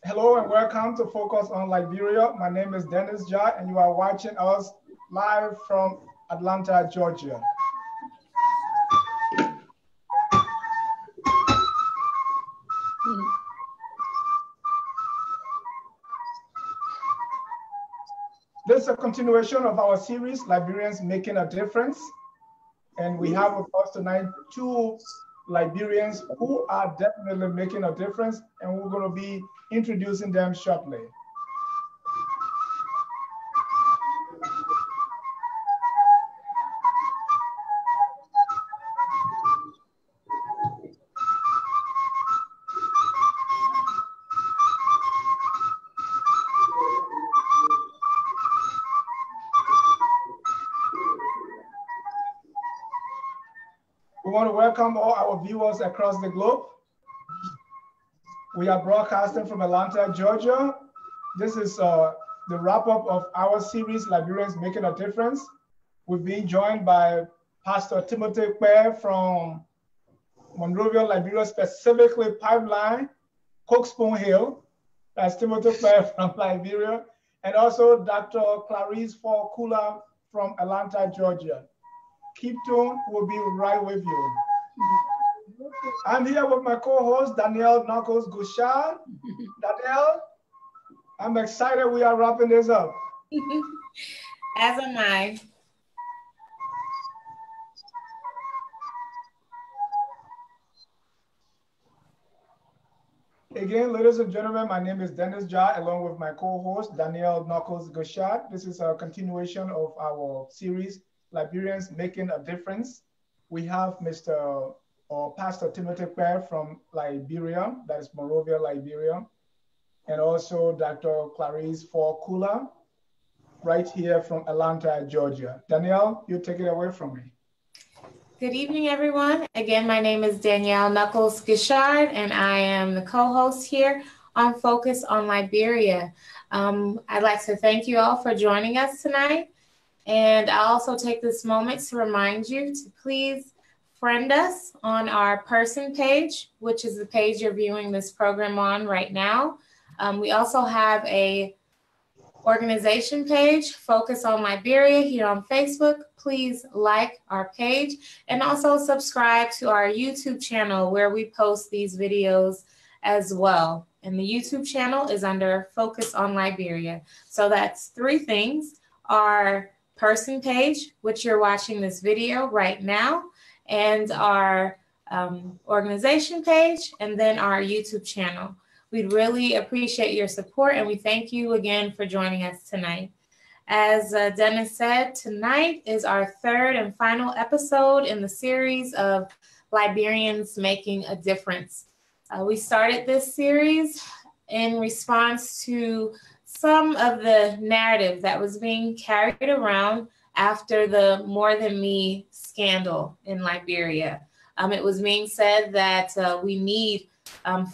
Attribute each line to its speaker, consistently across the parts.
Speaker 1: Hello and welcome to Focus on Liberia. My name is Dennis Jai and you are watching us live from Atlanta, Georgia. This is a continuation of our series, Liberians Making a Difference. And we have with us tonight two Liberians who are definitely making a difference, and we're going to be introducing them shortly. We want to welcome all our viewers across the globe. We are broadcasting from Atlanta, Georgia. This is the wrap-up of our series, Liberians Making a Difference. We've been joined by Pastor Timothy Kpeh from Monrovia, Liberia, specifically Pipeline, Cookspon Hill. That's Timothy Kpeh from Liberia. And also Dr. Clarice Ford-Kulah from Atlanta, Georgia. Keep tuned, we'll be right with you. I'm here with my co-host, Danielle Nougbode-Williams. Danielle, I'm excited we are wrapping this up.
Speaker 2: As am I.
Speaker 1: Again, ladies and gentlemen, my name is Dennis Jai, along with my co-host, Danielle Nougbode-Williams. This is a continuation of our series, Liberians Making a Difference. We have Pastor Timothy Kpeh from Liberia, that is Monrovia, Liberia, and also Dr. Clarice Ford-Kulah, right here from Atlanta, Georgia. Danielle, you take it away from me.
Speaker 2: Good evening, everyone. Again, my name is Danielle Nougbode-Williams, and I am the co-host here on Focus on Liberia. I'd like to thank you all for joining us tonight. And I'll also take this moment to remind you to please friend us on our person page, which is the page you're viewing this program on right now. We also have a organization page, Focus on Liberia, here on Facebook. Please like our page and also subscribe to our YouTube channel where we post these videos as well. And the YouTube channel is under Focus on Liberia. So that's three things: our person page, which you're watching this video right now, and our organization page, and then our YouTube channel. We'd really appreciate your support, and we thank you again for joining us tonight. As Dennis said, tonight is our third and final episode in the series of Liberians Making a Difference. We started this series in response to some of the narrative that was being carried around after the More Than Me scandal in Liberia. It was being said that we need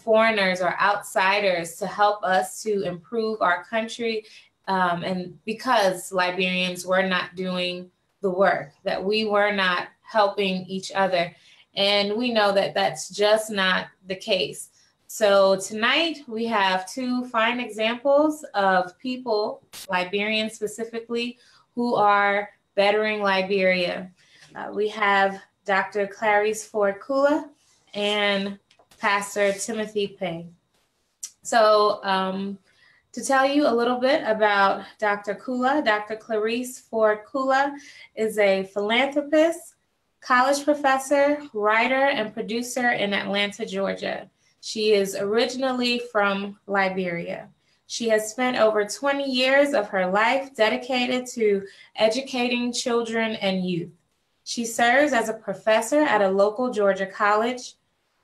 Speaker 2: foreigners or outsiders to help us to improve our country, and because Liberians were not doing the work, that we were not helping each other. And we know that that's just not the case. So tonight we have two fine examples of people, Liberians specifically, who are bettering Liberia. We have Dr. Clarice Ford-Kulah and Pastor Timothy Kpeh. So to tell you a little bit about Dr. Kulah, Dr. Clarice Ford-Kulah is a philanthropist, college professor, writer, and producer in Atlanta, Georgia. She is originally from Liberia. She has spent over 20 years of her life dedicated to educating children and youth. She serves as a professor at a local Georgia college,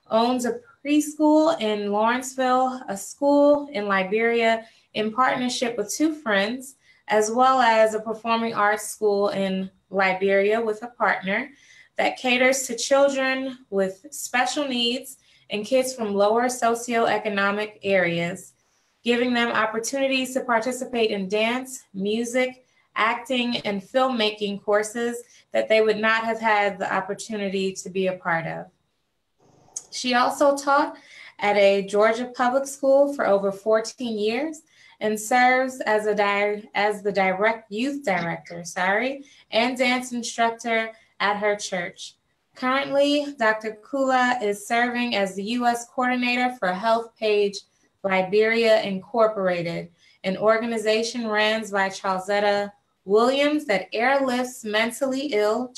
Speaker 2: owns a preschool in Lawrenceville, a school in Liberia in partnership with two friends, as well as a performing arts school in Liberia with a partner that caters to children with special needs and kids from lower socioeconomic areas, giving them opportunities to participate in dance, music, acting, and filmmaking courses that they would not have had the opportunity to be a part of. She also taught at a Georgia public school for over 14 years and serves as the direct youth director, and dance instructor at her church. Currently, Dr. Kpeh is serving as the U.S. coordinator for HealthPage Liberia Incorporated, an organization ran by Nougbode-Williams that airlifts medically ill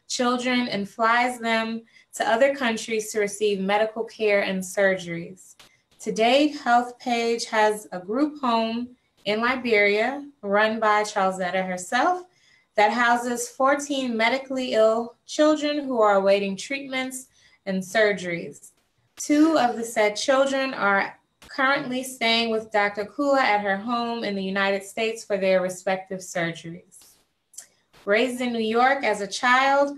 Speaker 2: children and flies them to other countries to receive medical care and surgeries. Today, HealthPage has a group home in Liberia run by Nougbode herself that houses 14 medically ill children who are awaiting treatments and surgeries. 2 of the said children are currently staying with Dr. Kpeh at her home in the United States for their respective surgeries. Raised in New York as a child,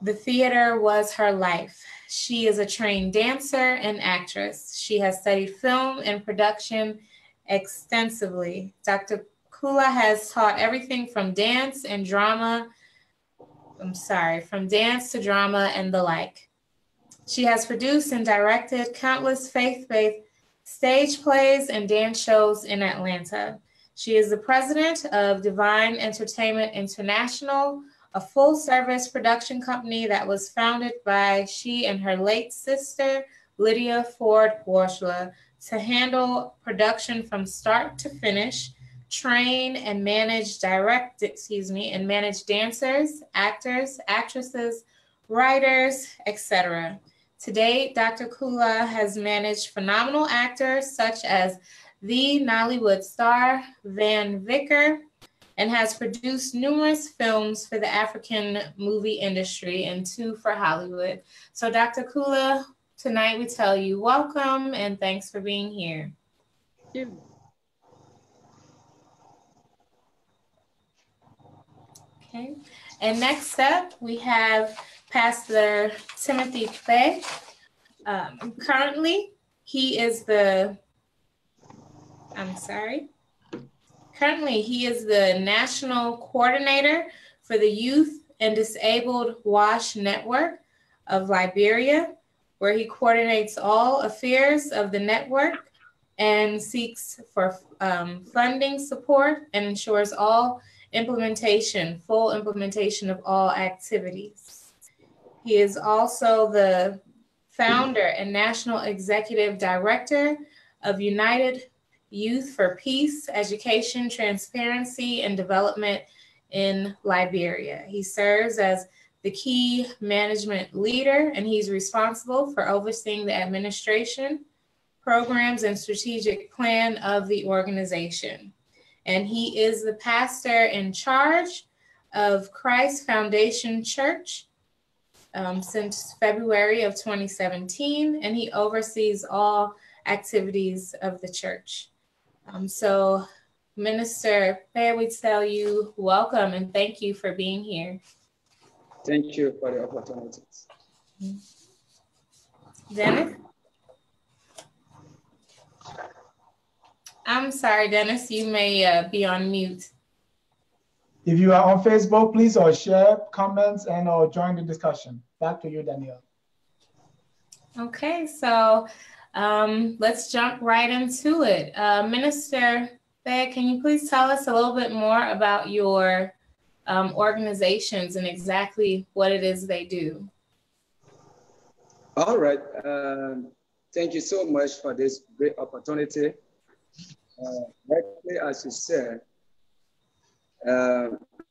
Speaker 2: the theater was her life. She is a trained dancer and actress. She has studied film and production extensively. Dr. Kpeh has taught everything from dance to drama and the like. She has produced and directed countless faith-based stage plays and dance shows in Atlanta. She is the president of Divine Entertainment International, a full-service production company that was founded by she and her late sister, Lydia Ford-Kulah, to handle production from start to finish, train and manage dancers, actors, actresses, writers, etc. To date, Dr. Kpeh has managed phenomenal actors such as the Nollywood star Van Vicker and has produced numerous films for the African movie industry and 2 for Hollywood. So Dr. Kpeh, tonight we tell you welcome and thanks for being here.
Speaker 3: Thank you.
Speaker 2: Okay, and next up we have Pastor Timothy Kpeh. Currently, he is the National Coordinator for the Youth and Disabled WASH Network of Liberia, where he coordinates all affairs of the network and seeks for funding support and ensures full implementation of all activities. He is also the founder and National Executive Director of United Youth for Peace, Education, Transparency, and Development in Liberia. He serves as the key management leader, and he's responsible for overseeing the administration, programs, and strategic plan of the organization. And he is the pastor in charge of Christ Foundation Church since February of 2017, and he oversees all activities of the church. So Minister Kpeh, we tell you welcome and thank you for being here.
Speaker 3: Thank you for the opportunity.
Speaker 2: Dennis? I'm sorry, Dennis, you may be on mute.
Speaker 1: If you are on Facebook, please share comments and join the discussion. Back to you, Danielle.
Speaker 2: Okay, so let's jump right into it. Minister Kpeh, can you please tell us a little bit more about your organizations and exactly what it is they do?
Speaker 3: All right. Thank you so much for this great opportunity. Rightly, as you said,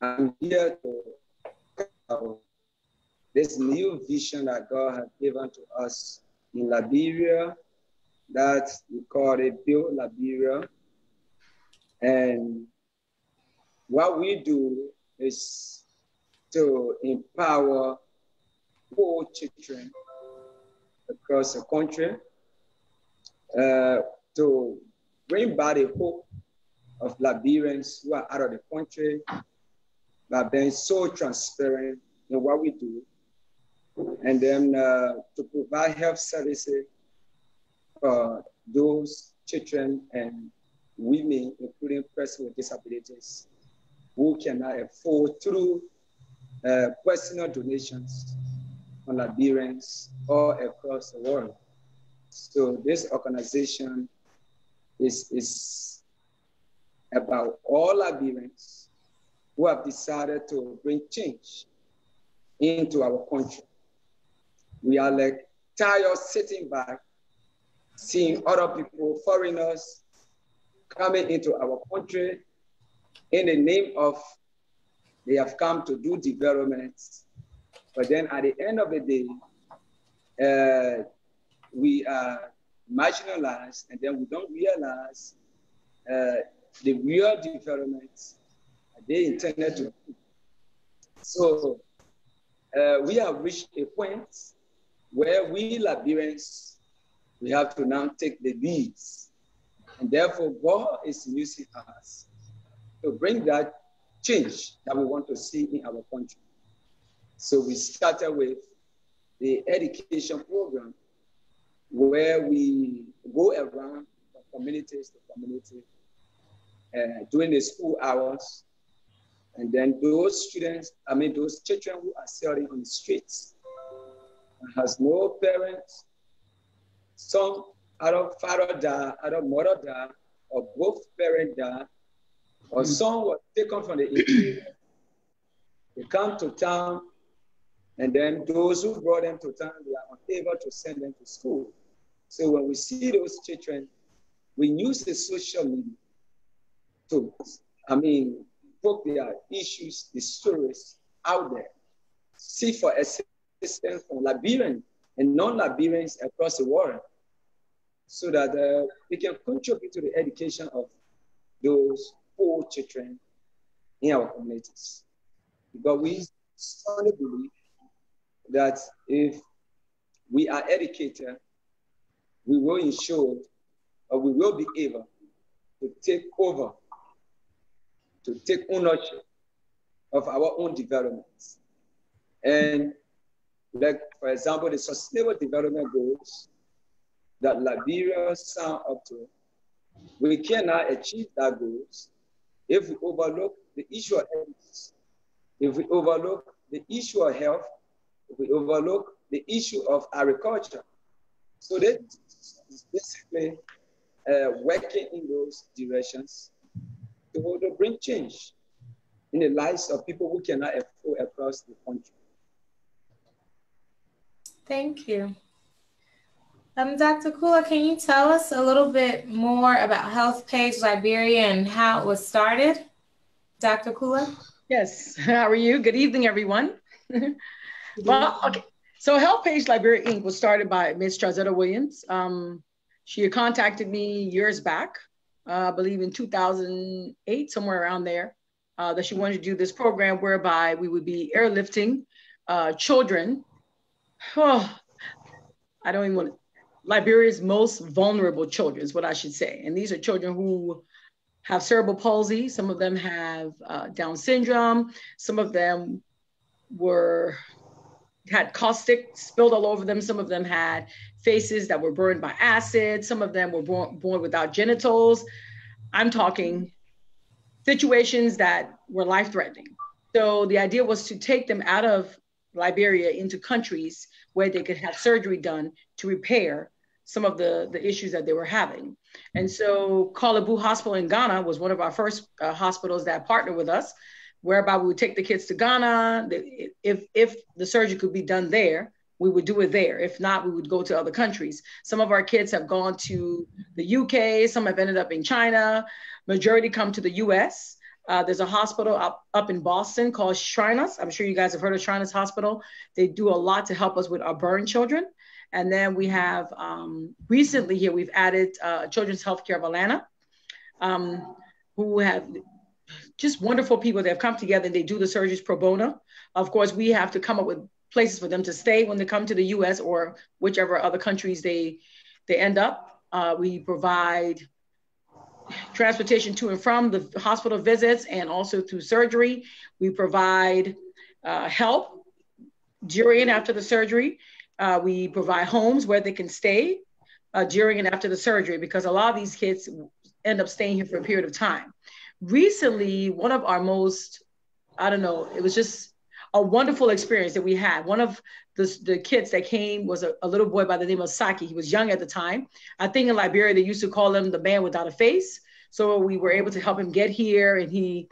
Speaker 3: I'm here to talk about this new vision that God has given to us in Liberia that we call it Build Liberia. And what we do is to empower poor children across the country to bring back the hope of Liberians who are out of the country by being so transparent in what we do, and then to provide health services for those children and women, including persons with disabilities, who cannot afford through personal donations on Liberians all across the world. So this organization is about all Liberians who have decided to bring change into our country. We are like tired sitting back, seeing other people, foreigners, coming into our country in the name of they have come to do development. But then at the end of the day, we are marginalized, and then we don't realize the real developments they intended to do. So we have reached a point where we Liberians, we have to now take the leads. And therefore, God is using us to bring that change that we want to see in our country. So we started with the education program where we go around from communities to community during the school hours. And then those students, those children who are selling on the streets, has no parents, some either father died, either mother died, or both parents died, or some were taken from the interior. They come to town, and then those who brought them to town, they are unable to send them to school. So when we see those children, we use the social media to, put their issues, the stories out there, seek for assistance from Liberians and non-Liberians across the world, so that we can contribute to the education of those poor children in our communities. Because we strongly believe that if we are educated, we will ensure, or we will be able to take over, to take ownership of our own developments. And like, for example, the Sustainable Development Goals that Liberia signed up to, we cannot achieve that goals if we overlook the issue of ethics, if we overlook the issue of health, if we overlook the issue of agriculture. So that is basically working in those directions to bring change in the lives of people who cannot afford across the country.
Speaker 2: Thank you. Dr. Kpeh, can you tell us a little bit more about HealthPage Liberia and how it was started? Dr. Kpeh?
Speaker 4: Yes, how are you? Good evening, everyone. Well, okay. So HealthPage Liberia Inc. was started by Ms. Nougbode-Williams. She had contacted me years back, I believe in 2008, somewhere around there, that she wanted to do this program whereby we would be airlifting children. I don't even want to, Liberia's most vulnerable children is what I should say. And these are children who have cerebral palsy. Some of them have Down syndrome. Some of them had caustic spilled all over them. Some of them had faces that were burned by acid. Some of them were born without genitals. I'm talking situations that were life-threatening. So the idea was to take them out of Liberia into countries where they could have surgery done to repair some of the issues that they were having. And so Kpeh Hospital in Ghana was one of our first hospitals that partnered with us, whereby we would take the kids to Ghana. If the surgery could be done there, we would do it there. If not, we would go to other countries. Some of our kids have gone to the UK, some have ended up in China, majority come to the US. There's a hospital up in Boston called Shriners. I'm sure you guys have heard of Shriners Hospital. They do a lot to help us with our burn children. And then we have, recently here, we've added Children's Healthcare of Atlanta, who have just wonderful people that have come together and they do the surgeries pro bono. Of course, we have to come up with places for them to stay when they come to the US or whichever other countries they end up. We provide transportation to and from the hospital visits and also through surgery. We provide help during and after the surgery. We provide homes where they can stay during and after the surgery, because a lot of these kids end up staying here for a period of time. Recently, one of our most, it was just a wonderful experience that we had. One of the kids that came was a little boy by the name of Saki. He was young at the time. I think in Liberia, they used to call him the man without a face. So we were able to help him get here, and he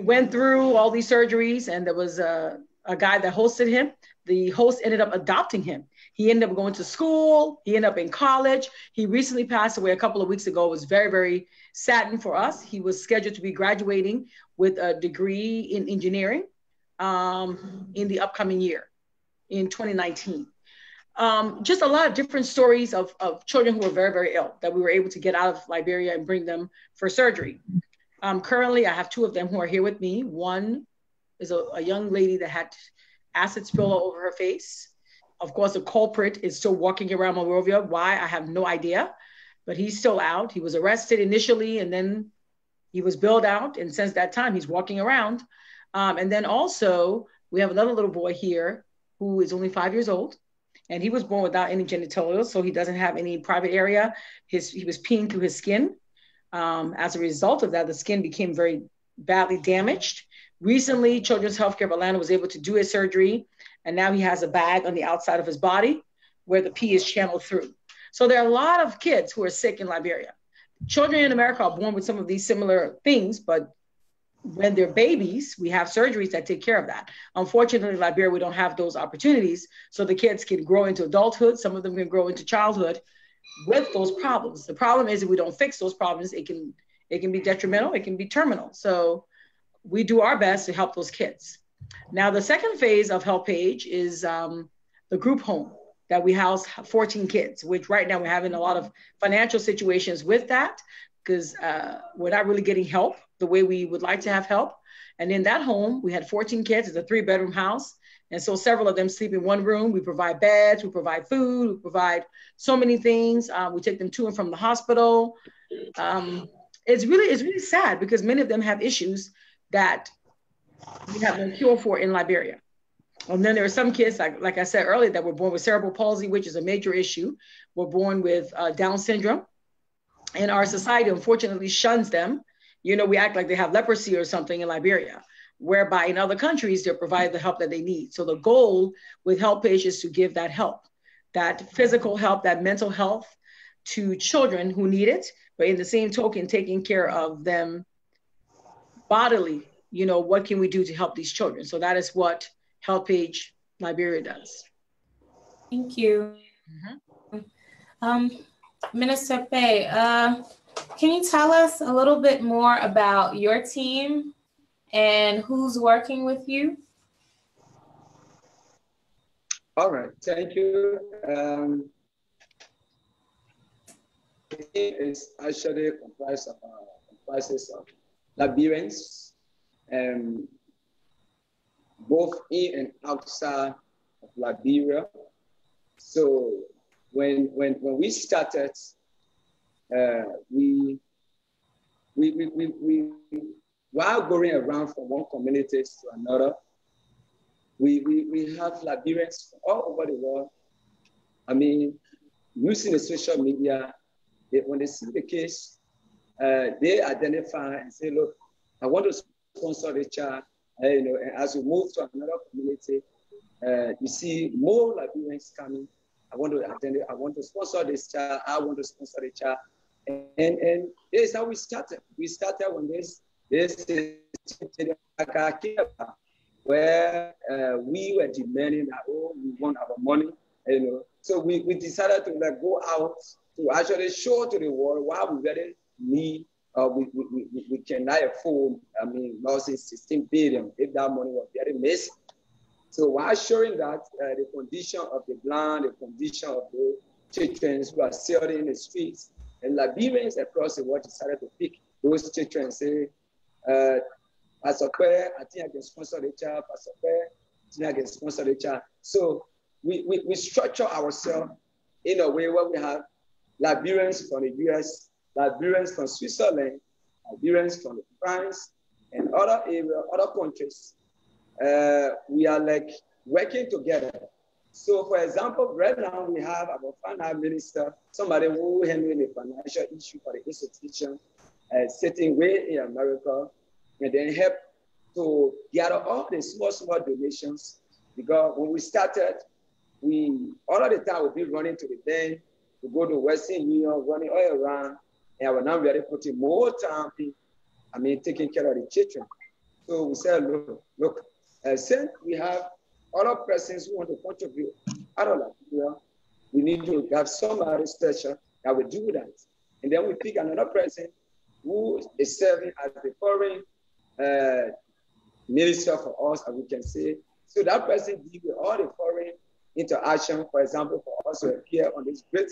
Speaker 4: went through all these surgeries, and there was a guy that hosted him. The host ended up adopting him. He ended up going to school. He ended up in college. He recently passed away a couple of weeks ago. It was very, very saddening for us. He was scheduled to be graduating with a degree in engineering in the upcoming year, in 2019. Just a lot of different stories of children who were very, very ill that we were able to get out of Liberia and bring them for surgery. Currently, I have two of them who are here with me. One is a young lady that had acid spill all over her face. Of course, the culprit is still walking around Monrovia. Why? I have no idea, but he's still out. He was arrested initially, and then he was bailed out. And since that time, he's walking around. And then also, we have another little boy here who is only 5 years old. And he was born without any genitalia, so he doesn't have any private area. He was peeing through his skin. As a result of that, the skin became very badly damaged. Recently, Children's Healthcare of Atlanta was able to do his surgery, and now he has a bag on the outside of his body where the pee is channeled through. So there are a lot of kids who are sick in Liberia. Children in America are born with some of these similar things, but when they're babies, we have surgeries that take care of that. Unfortunately, in Liberia, we don't have those opportunities. So the kids can grow into adulthood. Some of them can grow into childhood with those problems. The problem is if we don't fix those problems, it can be detrimental, it can be terminal. So we do our best to help those kids. Now, the second phase of HelpAge is the group home that we house 14 kids, which right now we're having a lot of financial situations with that because we're not really getting help the way we would like to have help. And in that home, we had 14 kids. It's a 3-bedroom house. And so several of them sleep in one room. We provide beds, we provide food, we provide so many things. We take them to and from the hospital. It's really sad because many of them have issues that we have no cure for in Liberia. And then there are some kids, like I said earlier, that were born with cerebral palsy, which is a major issue. We're born with Down syndrome. And our society, unfortunately, shuns them. You know, we act like they have leprosy or something in Liberia, whereby in other countries, they're provided the help that they need. So the goal with HelpAge is to give that help, that physical help, that mental health to children who need it, but in the same token, taking care of them bodily. You know, what can we do to help these children? So that is what HelpAge Liberia does.
Speaker 2: Thank you. Minister Kpeh, can you tell us a little bit more about your team and who's working with you?
Speaker 3: All right, thank you. The team is actually comprises of Liberians, both in and outside of Liberia. So when we started, while going around from one community to another, we have Liberians from all over the world. I mean, using the social media, when they see the case, they identify and say, look, I want to sponsor the child. You know, and as we move to another community, you see more Liberians coming. I want to sponsor this child. I want to sponsor the child. And this is how we started. We started when this is where we were demanding that, oh, we want our money, you know. So we decided to go out to actually show to the world why we really need, we cannot afford, I mean, losing 16 billion if that money was very missing. So while showing that the condition of the blind, the condition of the children who are still in the streets, and Liberians across the world decided to pick those children and say, Pastor Kpeh, I think I can sponsor the child. Pastor Kpeh, I think I can sponsor the child. So we structure ourselves in a way where we have Liberians from the US, Liberians from Switzerland, Liberians from France, and other areas, other countries. We are like working together. So, for example, right now we have our finance minister, somebody who handling the financial issue for the institution, sitting way in America, and then help to gather all the small donations, because when we started, all of the time we'll be running to the bank, to go to Western Union, running all around, and now we are putting more time in, taking care of the children. So we said, look, since we have other persons who want to contribute out of Liberia, we need to have somebody special that will do that. And then we pick another person who is serving as the foreign minister for us, as we can say. So that person deals with all the foreign interaction, for example, for us to appear on this great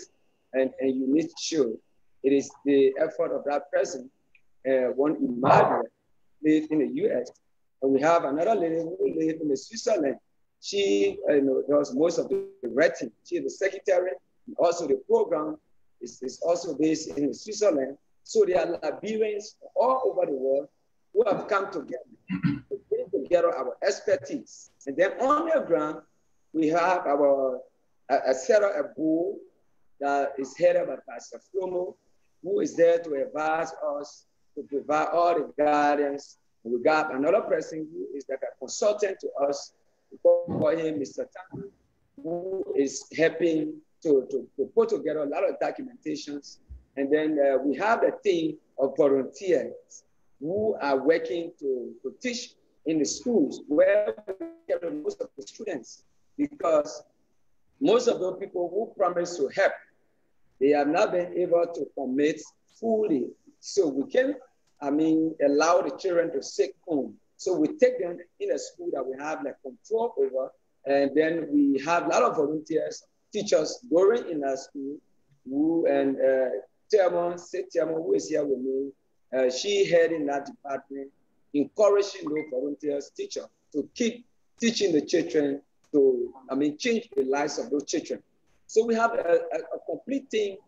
Speaker 3: and unique show. It is the effort of that person, one Emmanuel, lives in the US. And we have another lady who lives in Switzerland. She does most of the writing. She is the secretary, and also the program is also based in Switzerland. So there are Liberians all over the world who have come together to bring together our expertise. And then on the ground, we have our set up a board that is headed by Pastor Flomo, who is there to advise us, to provide all the guidance. And we got another person who is like a consultant to us. We call him Mr. Tan, who is helping to put together a lot of documentations. And then we have a team of volunteers who are working to teach in the schools where we get most of the students, because most of those people who promise to help, they have not been able to commit fully. So we can, allow the children to stay home. So we take them in a school that we have like control over, and then we have a lot of volunteers, teachers going in our school, Chairman, who is here with me, she heading that department, encouraging those volunteers, teachers, to keep teaching the children, to change the lives of those children. So we have a complete team.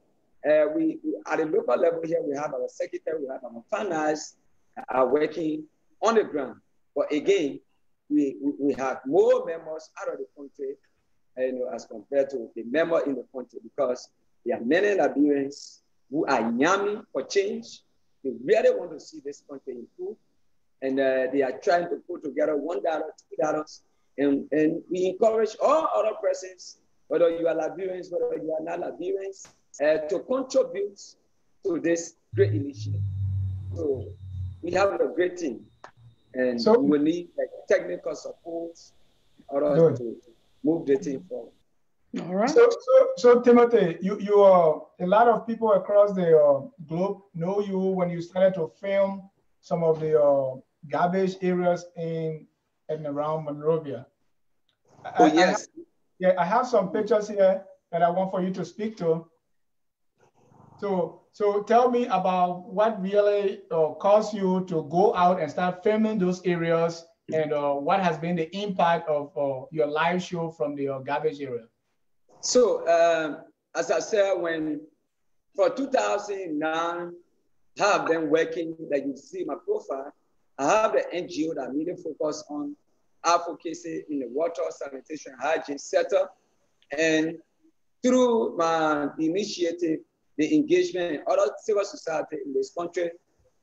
Speaker 3: We at the local level here, we have our secretary, we have our finance are working on the ground. But again, we have more members out of the country, as compared to the member in the country, because there are many Liberians who are yearning for change. They really want to see this country improve, and they are trying to put together $1, $2, and we encourage all other persons, whether you are Liberians, whether you are not Liberians, to contribute to this great initiative. So we have a great team, and so we will need technical support in order to move the team forward.
Speaker 4: All right.
Speaker 1: So Timothy, you are, a lot of people across the globe know you when you started to film some of the garbage areas in and around Monrovia.
Speaker 3: Oh, yes.
Speaker 1: I have some pictures here that I want for you to speak to. So tell me about what really caused you to go out and start filming those areas, and what has been the impact of your live show from the garbage area.
Speaker 3: So as I said, for 2009, I have been working, like you see my profile. I have an NGO that really focus on advocacy in the water, sanitation, hygiene sector. And through my initiative, the engagement in other civil society in this country,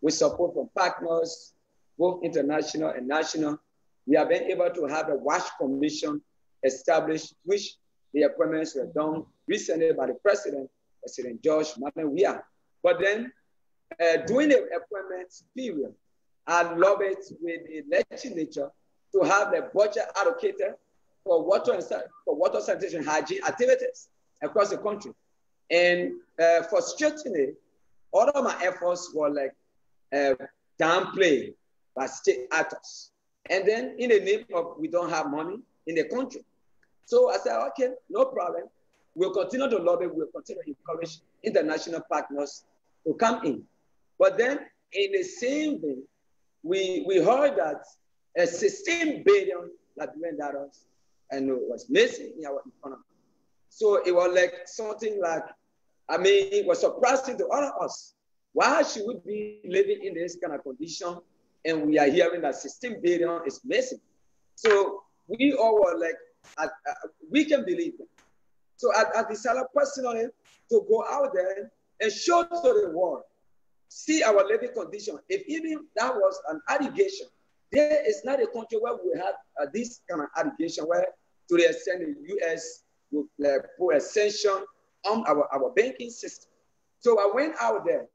Speaker 3: with support from partners, both international and national, we have been able to have a WASH commission established, which the appointments were done recently by the President George Martin Weah. But then during the appointment period, I lobbied with the legislature to have a budget allocated for water sanitation hygiene activities across the country. And frustratingly, all of my efforts were downplayed by state actors. And then in the name of we don't have money in the country. So I said, okay, no problem. We'll continue to lobby, we'll continue to encourage international partners to come in. But then in the same way, we heard that $16 billion Liberian and it was missing in our economy. So it was something it was surprising to all of us. Why should we be living in this kind of condition and we are hearing that $16 billion is missing? So we all were we can believe it. So I decided personally to go out there and show to the world, see our living condition. If even that was an allegation, there is not a country where we have this kind of allegation where to the extent the U.S. will put a sanction on our banking system. So I went out there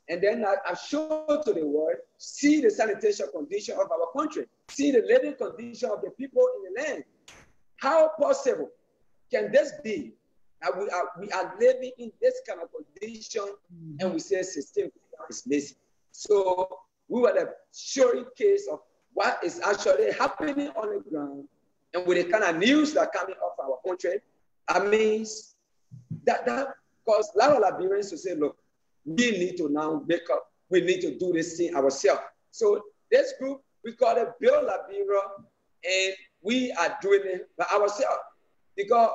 Speaker 3: and then I showed to the world, see the sanitation condition of our country, see the living condition of the people in the land. How possible can this be that we are living in this kind of condition and we say system is missing? So we were the showing case of what is actually happening on the ground, and with the kind of news that coming off our country, I mean, that caused a lot of Liberians to say, look, we need to now wake up. We need to do this thing ourselves. So this group, we call it Build Liberia, and we are doing it by ourselves. Because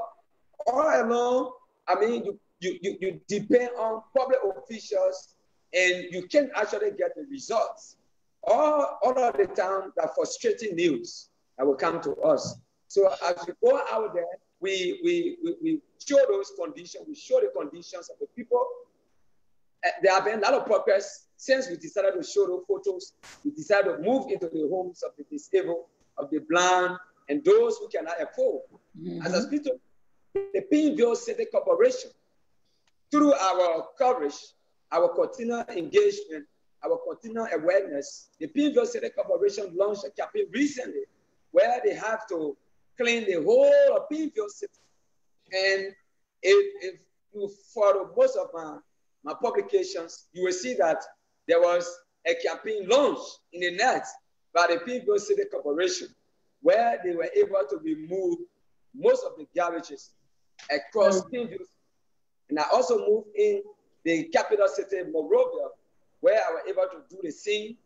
Speaker 3: all along, I mean, you depend on public officials, and you can't actually get the results. All of the time, the frustrating news that will come to us. So as we go out there, we show those conditions, we show the conditions of the people. There have been a lot of progress since we decided to show those photos. We decided to move into the homes of the disabled, of the blind, and those who cannot afford. As a speaker, the Pineville City Corporation, through our coverage, our continual engagement, our continual awareness, the Pineville City Corporation launched a campaign recently where they have to clean the whole of Pineville City. And if you follow most of my publications, you will see that there was a campaign launched in the net by the Pineville City Corporation where they were able to remove most of the garbages across Pineville. And I also moved in the capital city, Monrovia, where I was able to do the same.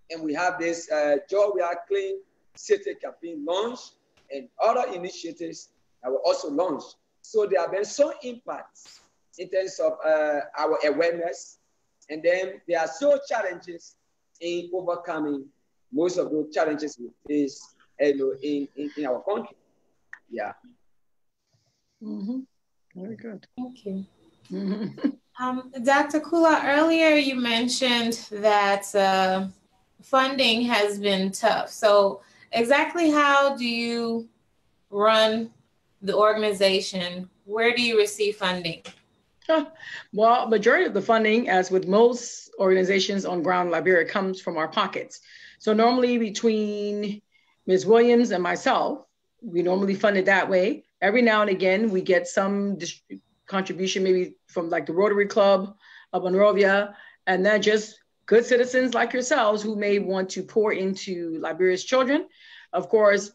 Speaker 3: And we have this Georgia Clean City campaign launched and other initiatives that were also launched. So there have been some impacts in terms of our awareness. And then there are still challenges in overcoming most of those challenges we face in our country. Yeah.
Speaker 4: Very good.
Speaker 2: Thank you. Dr. Kpeh, earlier you mentioned that funding has been tough. So exactly how do you run the organization? Where do you receive funding?
Speaker 4: Well, majority of the funding, as with most organizations on ground in Liberia, comes from our pockets. So normally between Ms. Williams and myself, we normally fund it that way. Every now and again, we get some contribution, maybe from like the Rotary Club of Monrovia, and then just good citizens like yourselves who may want to pour into Liberia's children. Of course,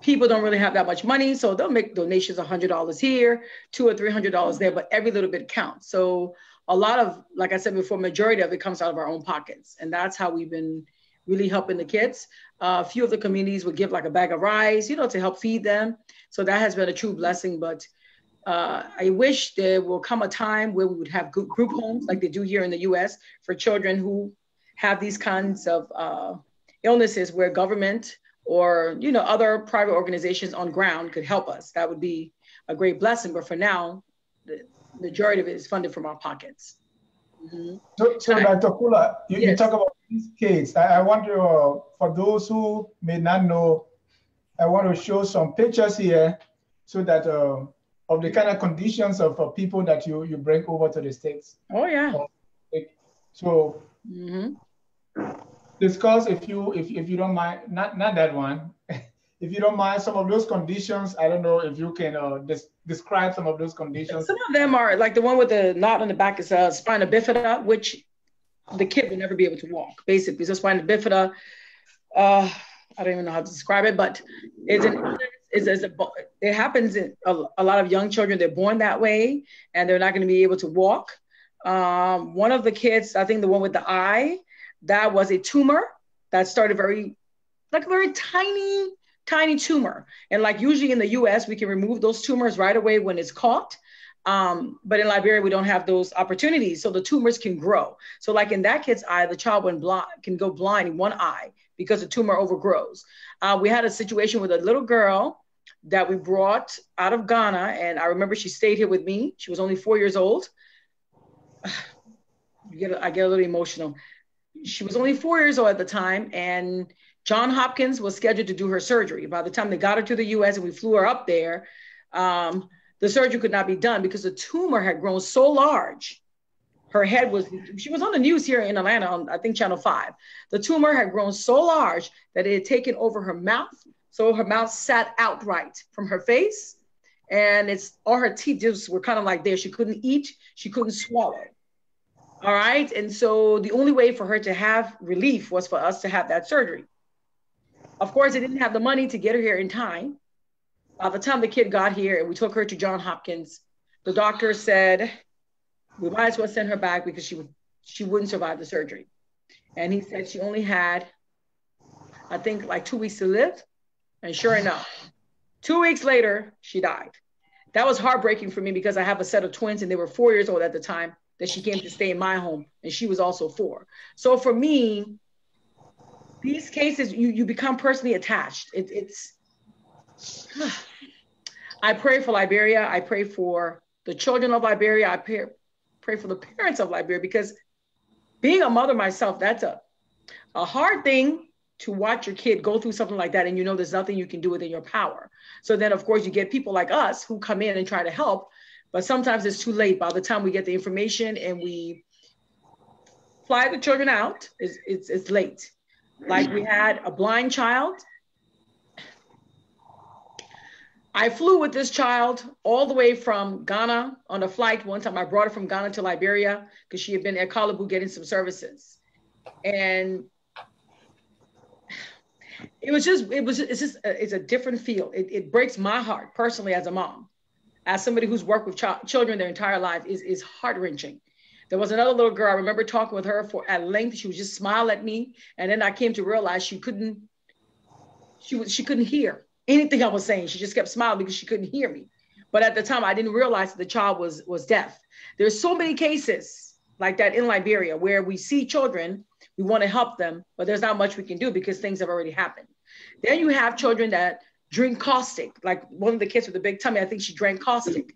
Speaker 4: people don't really have that much money, so they'll make donations $100 here, $200 or $300 there, but every little bit counts. So a lot of, like I said before, majority of it comes out of our own pockets, and that's how we've been really helping the kids. A few of the communities would give like a bag of rice, to help feed them. So that has been a true blessing, but I wish there will come a time where we would have group homes like they do here in the US for children who have these kinds of illnesses where government or, other private organizations on ground could help us. That would be a great blessing. But for now, the majority of it is funded from our pockets.
Speaker 1: So Dr. Kpeh, you
Speaker 4: Yes.
Speaker 1: talk about these kids. I want to, for those who may not know, I want to show some pictures here so that of the kind of conditions of people that you bring over to the States.
Speaker 4: Oh, yeah.
Speaker 1: So discuss if you don't mind, not that one, if you don't mind some of those conditions. I don't know if you can describe some of those conditions.
Speaker 4: Some of them are like the one with the knot on the back is spina bifida, which the kid will never be able to walk, basically. So spina bifida, I don't even know how to describe it, but it happens in a lot of young children. They're born that way and they're not going to be able to walk. One of the kids, I think the one with the eye, that was a tumor that started very tiny tumor. And like usually in the US, we can remove those tumors right away when it's caught. But in Liberia, we don't have those opportunities. So the tumors can grow. So like in that kid's eye, the child can go blind in one eye because the tumor overgrows. We had a situation with a little girl that we brought out of Ghana. And I remember she stayed here with me. She was only 4 years old. I get a little emotional. She was only 4 years old at the time. And Johns Hopkins was scheduled to do her surgery. By the time they got her to the US and we flew her up there, the surgery could not be done because the tumor had grown so large. Her head was, she was on the news here in Atlanta on, I think, Channel 5. The tumor had grown so large that it had taken over her mouth. So her mouth sat outright from her face, and all her teeth just were kind of like there. She couldn't eat, she couldn't swallow. All right. And so the only way for her to have relief was for us to have that surgery. Of course, they didn't have the money to get her here in time. By the time the kid got here and we took her to Johns Hopkins, the doctor said, we might as well send her back because she wouldn't survive the surgery. And he said she only had, I think, like 2 weeks to live. And sure enough, 2 weeks later, she died. That was heartbreaking for me because I have a set of twins and they were 4 years old at the time that she came to stay in my home, and she was also 4. So for me, these cases, you become personally attached. I pray for Liberia. I pray for the children of Liberia. I pray for the parents of Liberia, because being a mother myself, that's a hard thing to watch your kid go through something like that. And you know, there's nothing you can do within your power. So then of course you get people like us who come in and try to help, but sometimes it's too late. By the time we get the information and we fly the children out, it's late. Like we had a blind child. I flew with this child all the way from Ghana on a flight. One time I brought her from Ghana to Liberia because she had been at Kalabu getting some services. And it's a different feel. It breaks my heart personally as a mom, as somebody who's worked with children their entire life. Is heart-wrenching. There was another little girl, I remember talking with her at length. She would just smile at me. And then I came to realize she couldn't hear anything I was saying. She just kept smiling because she couldn't hear me. But at the time, I didn't realize that the child was deaf. There's so many cases like that in Liberia where we see children, we want to help them, but there's not much we can do because things have already happened. Then you have children that drink caustic, like one of the kids with the big tummy, I think she drank caustic.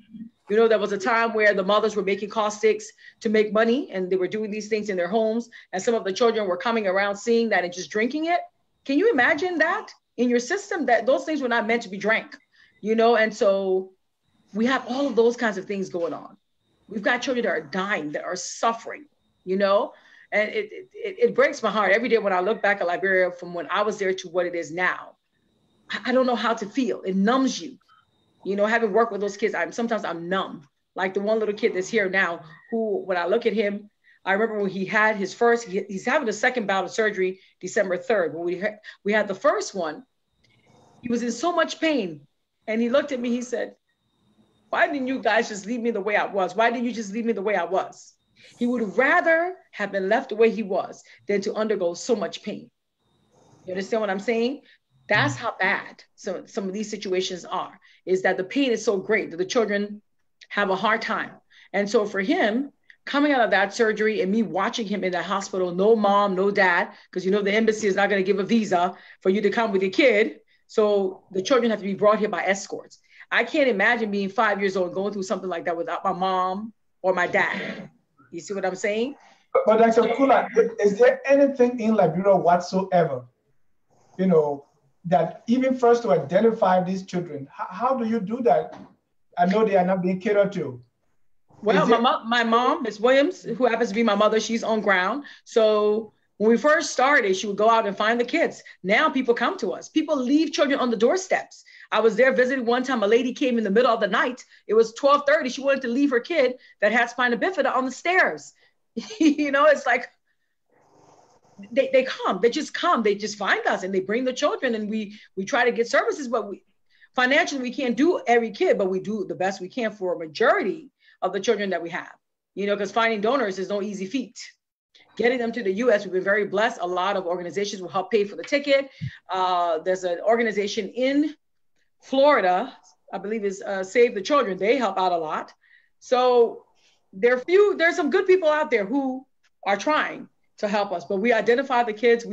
Speaker 4: You know, there was a time where the mothers were making caustics to make money, and they were doing these things in their homes, and some of the children were coming around seeing that and just drinking it. Can you imagine that in your system, that those things were not meant to be drank, you know? And so we have all of those kinds of things going on. We've got children that are dying, that are suffering, you know? And it breaks my heart every day when I look back at Liberia from when I was there to what it is now. I don't know how to feel. It numbs you. You know, having worked with those kids, sometimes I'm numb. Like the one little kid that's here now, who, when I look at him, I remember when he had his first, he's having a second bout of surgery December 3rd. When we had the first one, he was in so much pain. And he looked at me, he said, why didn't you guys just leave me the way I was? Why didn't you just leave me the way I was? He would rather have been left the way he was than to undergo so much pain. You understand what I'm saying? That's how bad some of these situations are, is that the pain is so great that the children have a hard time. And so for him, coming out of that surgery and me watching him in that hospital, no mom, no dad, because you know the embassy is not going to give a visa for you to come with your kid. So the children have to be brought here by escorts. I can't imagine being 5 years old going through something like that without my mom or my dad. You see what I'm saying?
Speaker 1: But Dr. Kpeh, is there anything in Liberia whatsoever, you know, that even first to identify these children, how do you do that? I know they are not being catered to.
Speaker 4: Well, my mom, Ms. Williams, who happens to be my mother, she's on ground. So when we first started, she would go out and find the kids. Now people come to us. People leave children on the doorsteps. I was there visiting one time. A lady came in the middle of the night. It was 12:30. She wanted to leave her kid that had spina bifida on the stairs. You know, it's like they just come. They just find us and they bring the children, and we try to get services, but financially we can't do every kid, but we do the best we can for a majority of the children that we have. You know, because finding donors is no easy feat. Getting them to the U.S., we've been very blessed. A lot of organizations will help pay for the ticket. There's an organization in Florida, I believe is Save the Children. They help out a lot. So there's some good people out there who are trying to help us, but we identify the kids.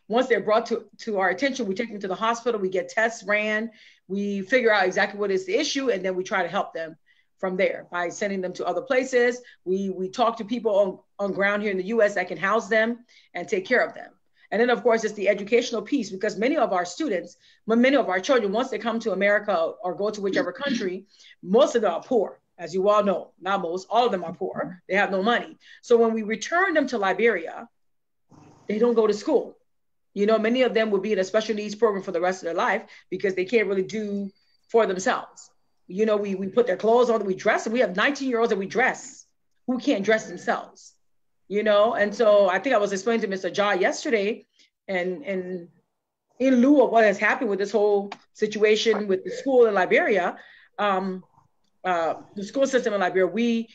Speaker 4: Once they're brought to our attention, we take them to the hospital, we get tests ran, we figure out exactly what is the issue, and then we try to help them from there by sending them to other places. We talk to people on ground here in the U.S. that can house them and take care of them. And then, of course, it's the educational piece, because many of our students, many of our children, once they come to America or go to whichever country, most of them are poor. As you all know, not most, all of them are poor. They have no money. So when we return them to Liberia, they don't go to school. You know, many of them will be in a special needs program for the rest of their life because they can't really do for themselves. You know, we put their clothes on, we dress, and we have 19-year-olds that we dress who can't dress themselves, you know? And so I think I was explaining to Mr. Jah yesterday, and in lieu of what has happened with this whole situation with the school in Liberia, the school system in Liberia,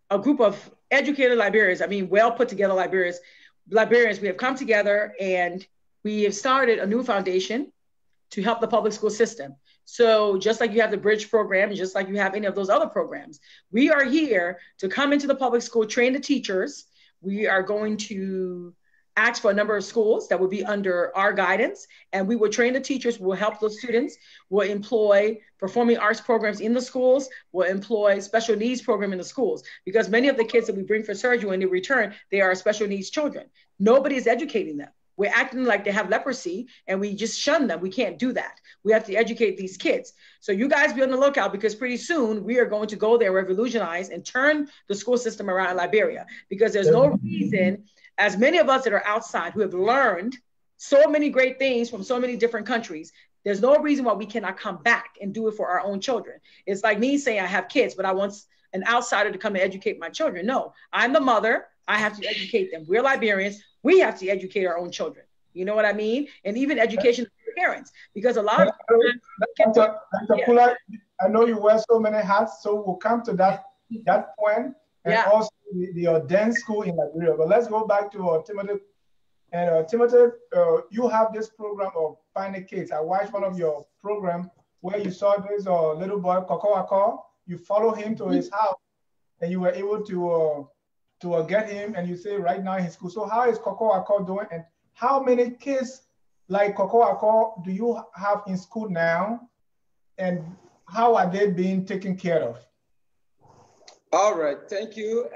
Speaker 4: a group of educated Liberians, I mean, well put together Liberians, we have come together and we have started a new foundation to help the public school system. So just like you have the Bridge program, just like you have any of those other programs, we are here to come into the public school, train the teachers. We are going to ask for a number of schools that will be under our guidance, and we will train the teachers, we'll help those students, we'll employ performing arts programs in the schools, we'll employ special needs program in the schools, because many of the kids that we bring for surgery when they return, they are special needs children. Nobody is educating them. We're acting like they have leprosy and we just shun them. We can't do that. We have to educate these kids. So you guys be on the lookout, because pretty soon we are going to go there, revolutionize and turn the school system around in Liberia, because there's no reason, as many of us that are outside who have learned so many great things from so many different countries, there's no reason why we cannot come back and do it for our own children. It's like me saying I have kids, but I want an outsider to come and educate my children. No, I'm the mother. I have to educate them. We're Liberians. We have to educate our own children. You know what I mean? And even education of parents, because a lot of
Speaker 1: Dr. Kulah, I know you wear so many hats, so we'll come to that point, and also the dance school in Liberia. But let's go back to Timothy. And Timothy, you have this program of finding kids. I watched one of your programs where you saw this little boy, Koko. You follow him to his house, and you were able to get him, and you say right now in his school. So how is Koko doing, and how many kids like Koko do you have in school now, and how are they being taken care of?
Speaker 3: All right, thank you.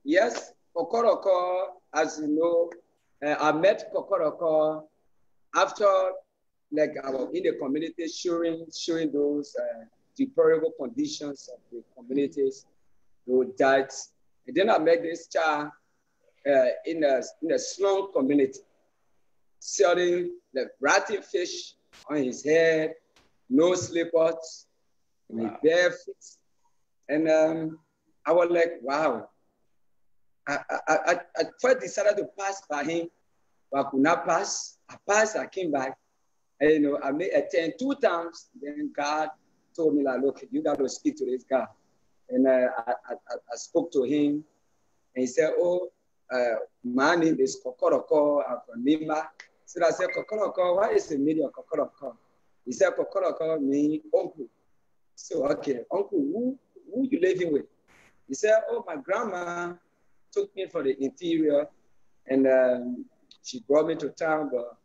Speaker 3: Yes, Koko, as you know, I met Koko after, like, I was in the community showing those deplorable conditions of the communities, that. And then I met this child in a slum community, selling the rotting fish on his head, no slippers, and bare feet. And I was like, wow. I first decided to pass by him, but I could not pass. I passed, I came back. And, you know, I made a turn 2 times. Then God told me, like, look, you got to speak to this guy. And I spoke to him, and he said, oh, my name is Kokoroko, I'm from Lima. So I said, Kokoroko, what is the meaning of Kokoroko? He said, Kokoroko means uncle. So, okay, uncle, who you living with? He said, oh, my grandma took me for the interior, and she brought me to town, but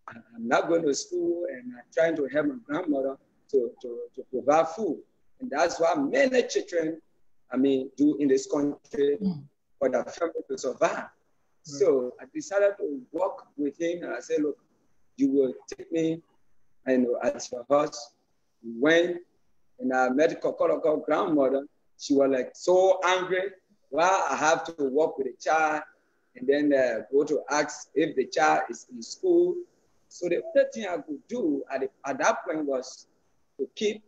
Speaker 3: I'm not going to school, and I'm trying to help my grandmother to provide food. And that's what many children, do in this country for their family to survive. So I decided to work with him, and I said, look, you will take me, at your house. We went, and I met Kokoroko grandmother. She was like so angry. Well, I have to work with the child, and then go to ask if the child is in school. So the only thing I could do at that point was to keep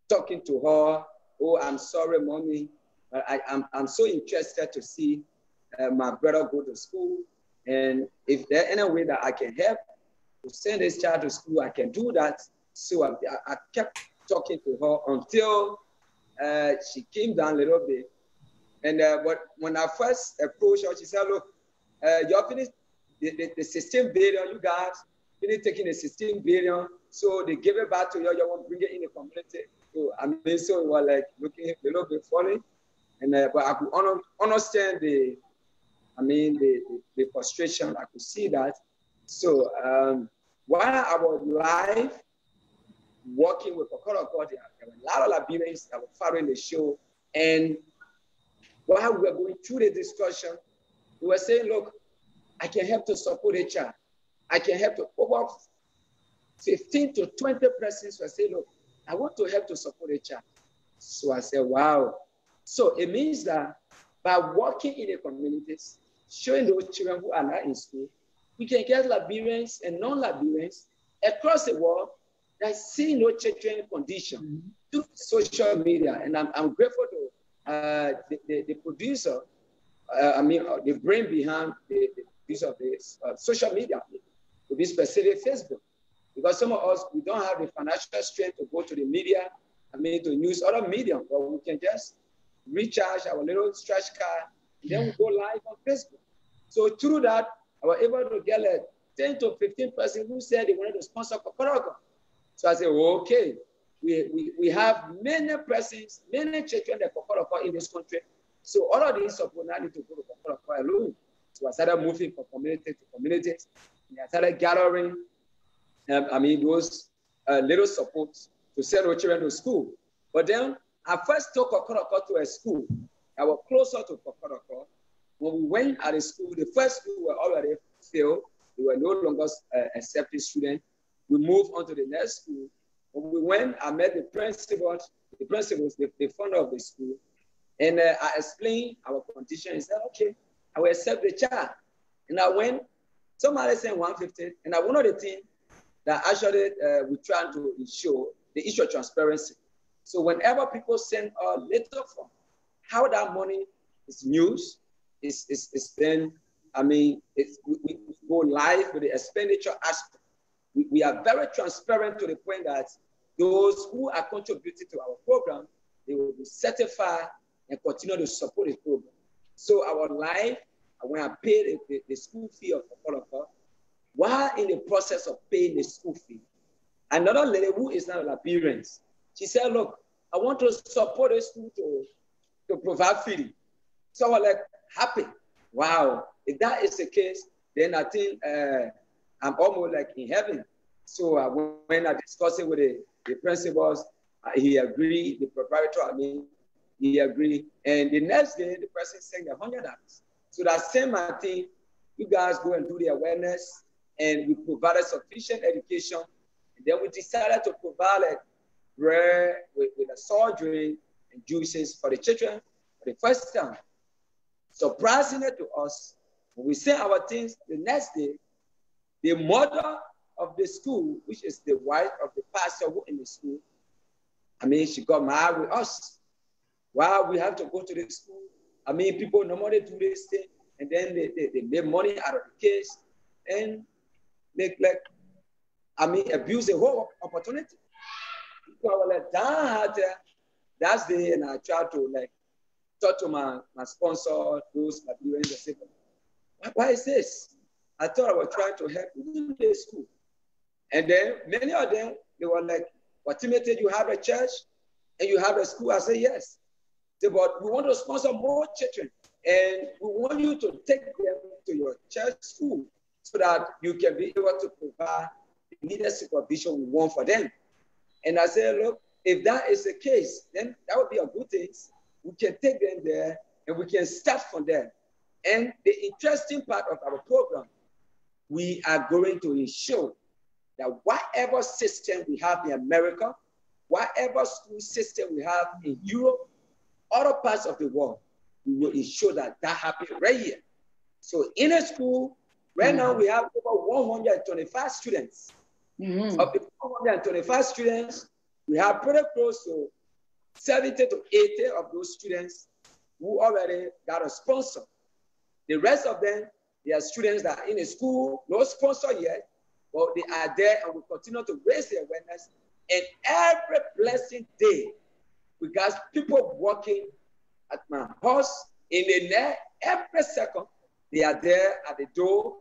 Speaker 3: talking to her. Oh, I'm sorry, mommy, but I'm so interested to see my brother go to school. And if there's any way that I can help to send this child to school, I can do that. So I kept talking to her until she came down a little bit. And but when I first approached her, she said, look, you finished the 16 billion, you guys finished taking the 16 billion. So they give it back to you, you want to bring it in the community. So so it was like looking a little bit funny. And but I could understand the frustration. I could see that. So while I was live working with Kokoroko, there were a lot of Liberians that were following the show. And while we were going through the discussion, we were saying, look, I can help to support a child. I can help to over 15 to 20 persons will say, look, I want to help to support a child. So I said, wow. So it means that by working in the communities, showing those children who are not in school, we can get Liberians and non-Liberians across the world that see no children condition through social media. And I'm grateful to the producer, the brain behind the use of this social media, to be specific Facebook. Because some of us, we don't have the financial strength to go to the media, to use other media, but we can just recharge our little stretch card, and then we go live on Facebook. So through that, I was able to get like 10 to 15 persons who said they wanted to sponsor Kpeh. So I said, okay, we have many persons, many children that Kpeh in this country. So all of these support now need to go to Kpeh alone. So I started moving from community to community. And I started gathering, those little supports to send our children to school. But then I first took Kpeh to a school that was closer to Kpeh. When we went at the school, the first school were already filled. They were no longer accepting students. We moved on to the next school. When we went, I met the principals, the founder of the school. And I explained our condition. He said, okay, I will accept the child. And I went, somebody said 150. And one of the things that actually we try to ensure, the issue of transparency. So whenever people send a letter from how that money is used, it's then, we go live with the expenditure aspect. We are very transparent to the point that those who are contributing to our program, they will be certified and continue to support the program. So our life, when I paid the school fee of Kpeh, while in the process of paying the school fee, another lady who is now Liberian, she said, look, I want to support the school to provide feeding. So I was like, happy. Wow. If that is the case, then I think I'm almost like in heaven. So when I discussed it with the principals, he agreed, the proprietor, he agreed. And the next day, the person sent $100. So that same thing, you guys go and do the awareness, and we provided sufficient education. And then we decided to provide bread with a salt drink and juices for the children for the first time. Surprisingly to us, when we sent our things the next day, the mother of the school, which is the wife of the pastor who in the school, she got mad with us. Wow, we have to go to the school. People normally do this thing, and then they make money out of the case, and they abuse the whole opportunity. So I was like, damn, that's the day, and I tried to talk to my sponsor, those Liberians, and say, why is this? I thought I was trying to help in the school. And then many of them, they were like, what, Timothy, you have a church and you have a school? I said, yes. They said, but we want to sponsor more children, and we want you to take them to your church school so that you can be able to provide the needed supervision we want for them. And I said, look, if that is the case, then that would be a good thing. We can take them there and we can start from there. And the interesting part of our program, we are going to ensure that whatever system we have in America, whatever school system we have in Europe, other parts of the world, we will ensure that that happens right here. So in a school, right now we have over 125 students. Of the 125 students, we have pretty close to 70 to 80 of those students who already got a sponsor. The rest of them, they are students that are in a school, no sponsor yet, but they are there, and we continue to raise the awareness. And every blessing day, we got people working at my house in the net. Every second, they are there at the door,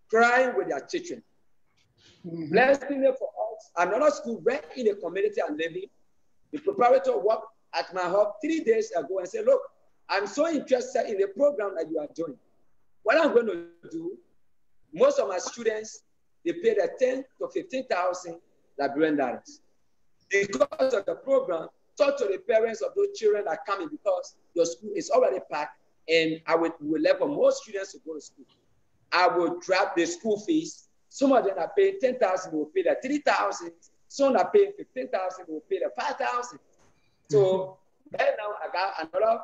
Speaker 3: crying with their children. Blessing them for us. Another school right in the community I'm living, the proprietor worked at my home 3 days ago and said, look, I'm so interested in the program that you are doing. What I'm going to do, most of my students, they pay the 10 to 15,000 Liberian dollars. Because of the program, talk to the parents of those children that are coming, because your school is already packed, and I will level more students to go to school. I will drop the school fees. Some of them are paying 10,000, will pay the 3,000. Some are paying 15,000, will pay the 5,000. So right now I got another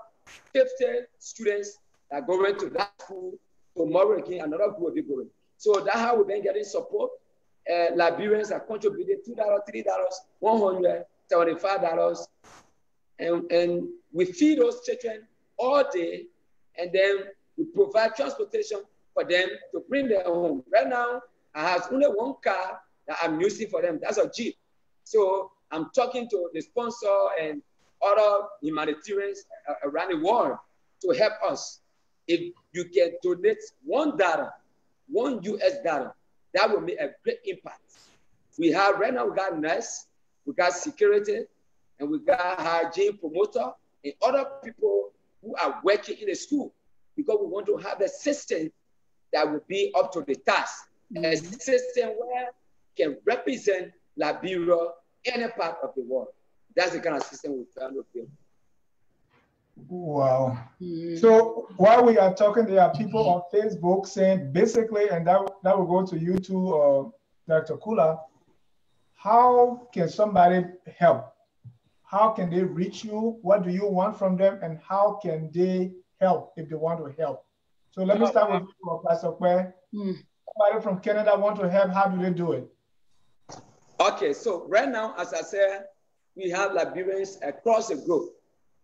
Speaker 3: 50 students that are going to that school. Tomorrow again, another group will be going. So that's how we've been getting support. Liberians are contributing $2, $3, $100, $75. And we feed those children all day, and then we provide transportation for them to bring them home. Right now, I have only one car that I'm using for them. That's a Jeep. So I'm talking to the sponsor and other humanitarians around the world to help us. If you can donate $1, $1 US, that will make a great impact. We have right now, we got nurse, we got security, and we got hygiene promoter and other people who are working in the school, because we want to have a system that will be up to the task. A system where can represent Liberia any part of the world. That's the kind of system we're trying to build.
Speaker 1: Wow. So while we are talking, there are people on Facebook saying basically, and that will go to you too, Dr. Kpeh, how can somebody help? How can they reach you? What do you want from them? And how can they help if they want to help? So let me start with you, Pastor Kpeh. Somebody from Canada want to help, how do they do it?
Speaker 3: Okay, so right now, as I said, we have Liberians across the globe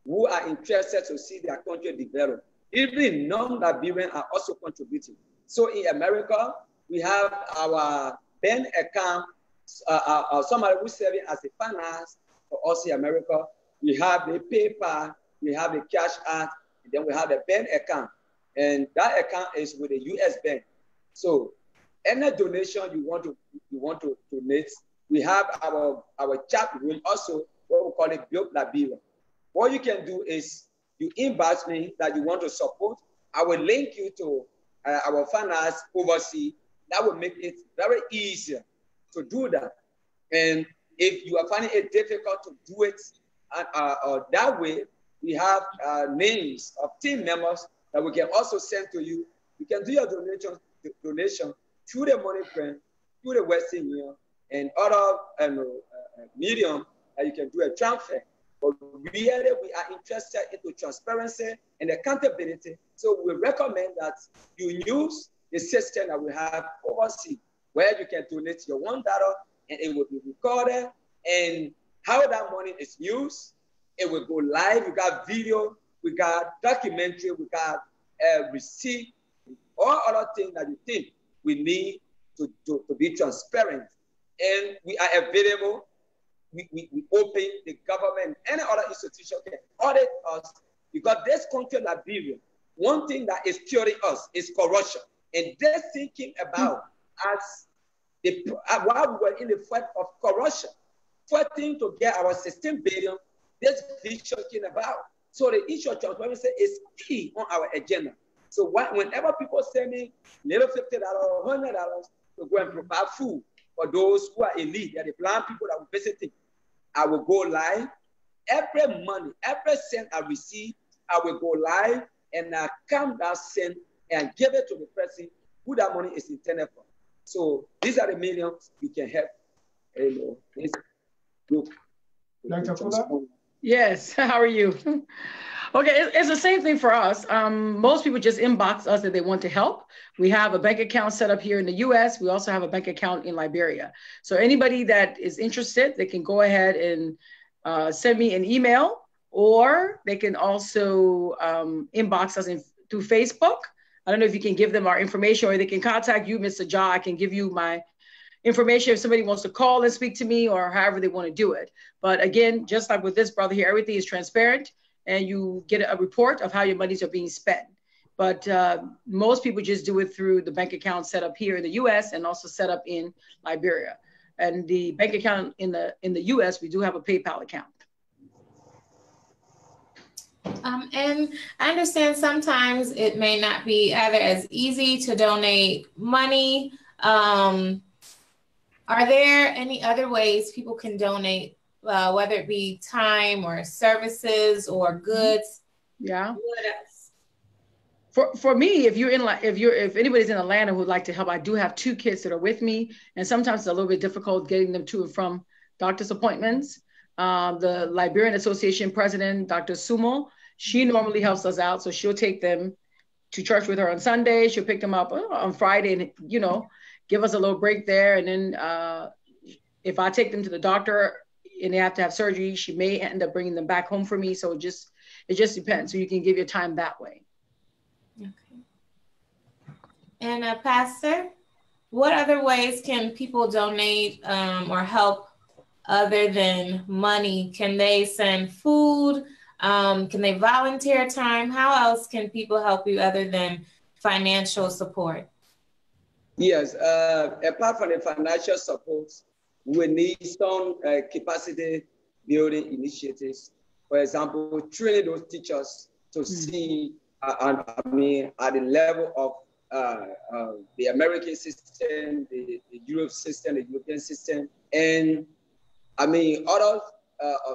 Speaker 3: who are interested to see their country develop. Even non-Liberians are also contributing. So in America, we have our bank account, somebody who's serving as a finance for us in America. We have the PayPal, we have the Cash App, and then we have the bank account. And that account is with the US bank. So any donation you want to donate, we have our chat room also, what we call it Build Liberia. What you can do is you inbox me that you want to support. I will link you to our finance overseas. That will make it very easier to do that. And if you are finding it difficult to do it that way, we have names of team members that we can also send to you. You can do your donation through the MoneyGram, through the Western Union, and other medium that you can do a transfer. But really, we are interested into transparency and accountability. So we recommend that you use the system that we have overseas, where you can donate your $1 and it will be recorded. And how that money is used, it will go live. We got video, we got documentary, we got receipt, all other things that you think we need to be transparent. And we are available. We open the government, any other institution can audit us, because this country, Liberia, one thing that is killing us is corruption. And this thing came about as while we were in the fight of corruption, fighting to get our 16 billion, this vision came about. So the issue of transparency is key on our agenda. So whenever people send me little $50 or $100 to go and provide food for those who are in need, they're the blind people that will visit it, I will go live. Every money, every cent I receive, I will go live and I count that cent and give it to the person who that money is intended for. So these are the millions you can help.
Speaker 1: Dr. Kpeh?
Speaker 4: Yes, how are you? Okay, it's the same thing for us. Most people just inbox us that they want to help. We have a bank account set up here in the US. We also have a bank account in Liberia. So anybody that is interested, they can go ahead and send me an email, or they can also inbox us through Facebook. I don't know if you can give them our information, or they can contact you, Mr. Ja. I can give you my information if somebody wants to call and speak to me, or however they want to do it. But again, just like with this brother here, everything is transparent, and you get a report of how your monies are being spent. But most people just do it through the bank account set up here in the US and also set up in Liberia. And the bank account in the US, we do have a PayPal account.
Speaker 2: And I understand sometimes it may not be either as easy to donate money. Are there any other ways people can donate, whether it be time or services or goods?
Speaker 4: Yeah.
Speaker 2: What else?
Speaker 4: For me, if anybody's in Atlanta who'd like to help, I do have 2 kids that are with me, and sometimes it's a little bit difficult getting them to and from doctor's appointments. The Liberian Association president, Dr. Sumo, she normally helps us out, so she'll take them to church with her on Sunday. She'll pick them up on Friday, and give us a little break there. And then if I take them to the doctor and they have to have surgery, she may end up bringing them back home for me. So it just depends. So you can give your time that way.
Speaker 2: Okay. And Pastor, what other ways can people donate or help other than money? Can they send food? Can they volunteer time? How else can people help you other than financial support?
Speaker 3: Yes, apart from the financial support, we need some capacity building initiatives. For example, training those teachers to see, at the level of the American system, the Europe system, the European system, and other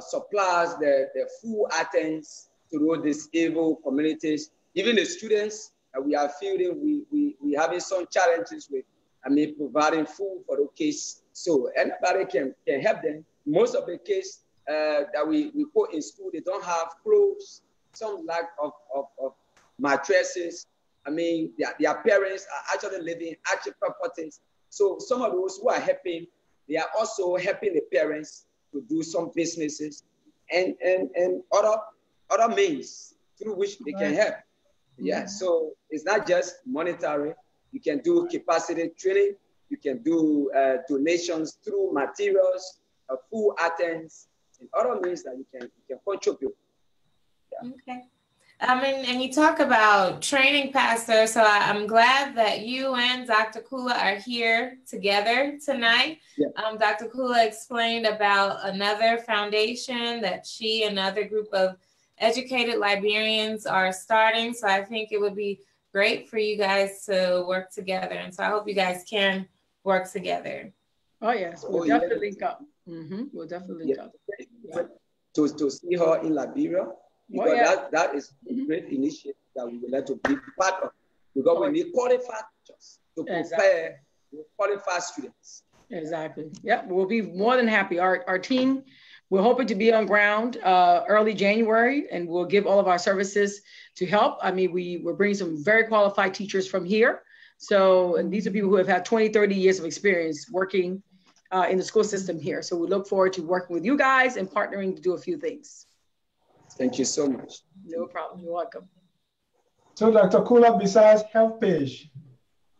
Speaker 3: supplies, the food items to those disabled communities, even the students. We are feeling we having some challenges with providing food for the kids. So anybody can help them. Most of the kids that we put in school, they don't have clothes, some lack of mattresses. Their parents are actually living actual properties. So some of those who are helping, they are also helping the parents to do some businesses and other means through which they can help. Yeah, so it's not just monetary. You can do capacity training. You can do donations through materials, food items, and other means that you can contribute. Yeah.
Speaker 2: Okay. And you talk about training, Pastor. So I'm glad that you and Dr. Kpeh are here together tonight. Yeah. Dr. Kpeh explained about another foundation that she and another group of educated Liberians are starting. So I think it would be great for you guys to work together. And so I hope you guys can work together.
Speaker 4: Oh, yes. We'll definitely link up. We'll definitely link up.
Speaker 3: Yeah. To see her in Liberia, because that is a great initiative that we would like to be part of. Because we need qualified teachers to prepare qualified students.
Speaker 4: Exactly. Yeah, we'll be more than happy. Our team, we're hoping to be on ground early January, and we'll give all of our services to help. We're bringing some very qualified teachers from here. So, and these are people who have had 20, 30 years of experience working in the school system here. So we look forward to working with you guys and partnering to do a few things.
Speaker 3: Thank you so much.
Speaker 4: No problem. You're welcome.
Speaker 1: So, Dr. Kpeh, besides Kpeh,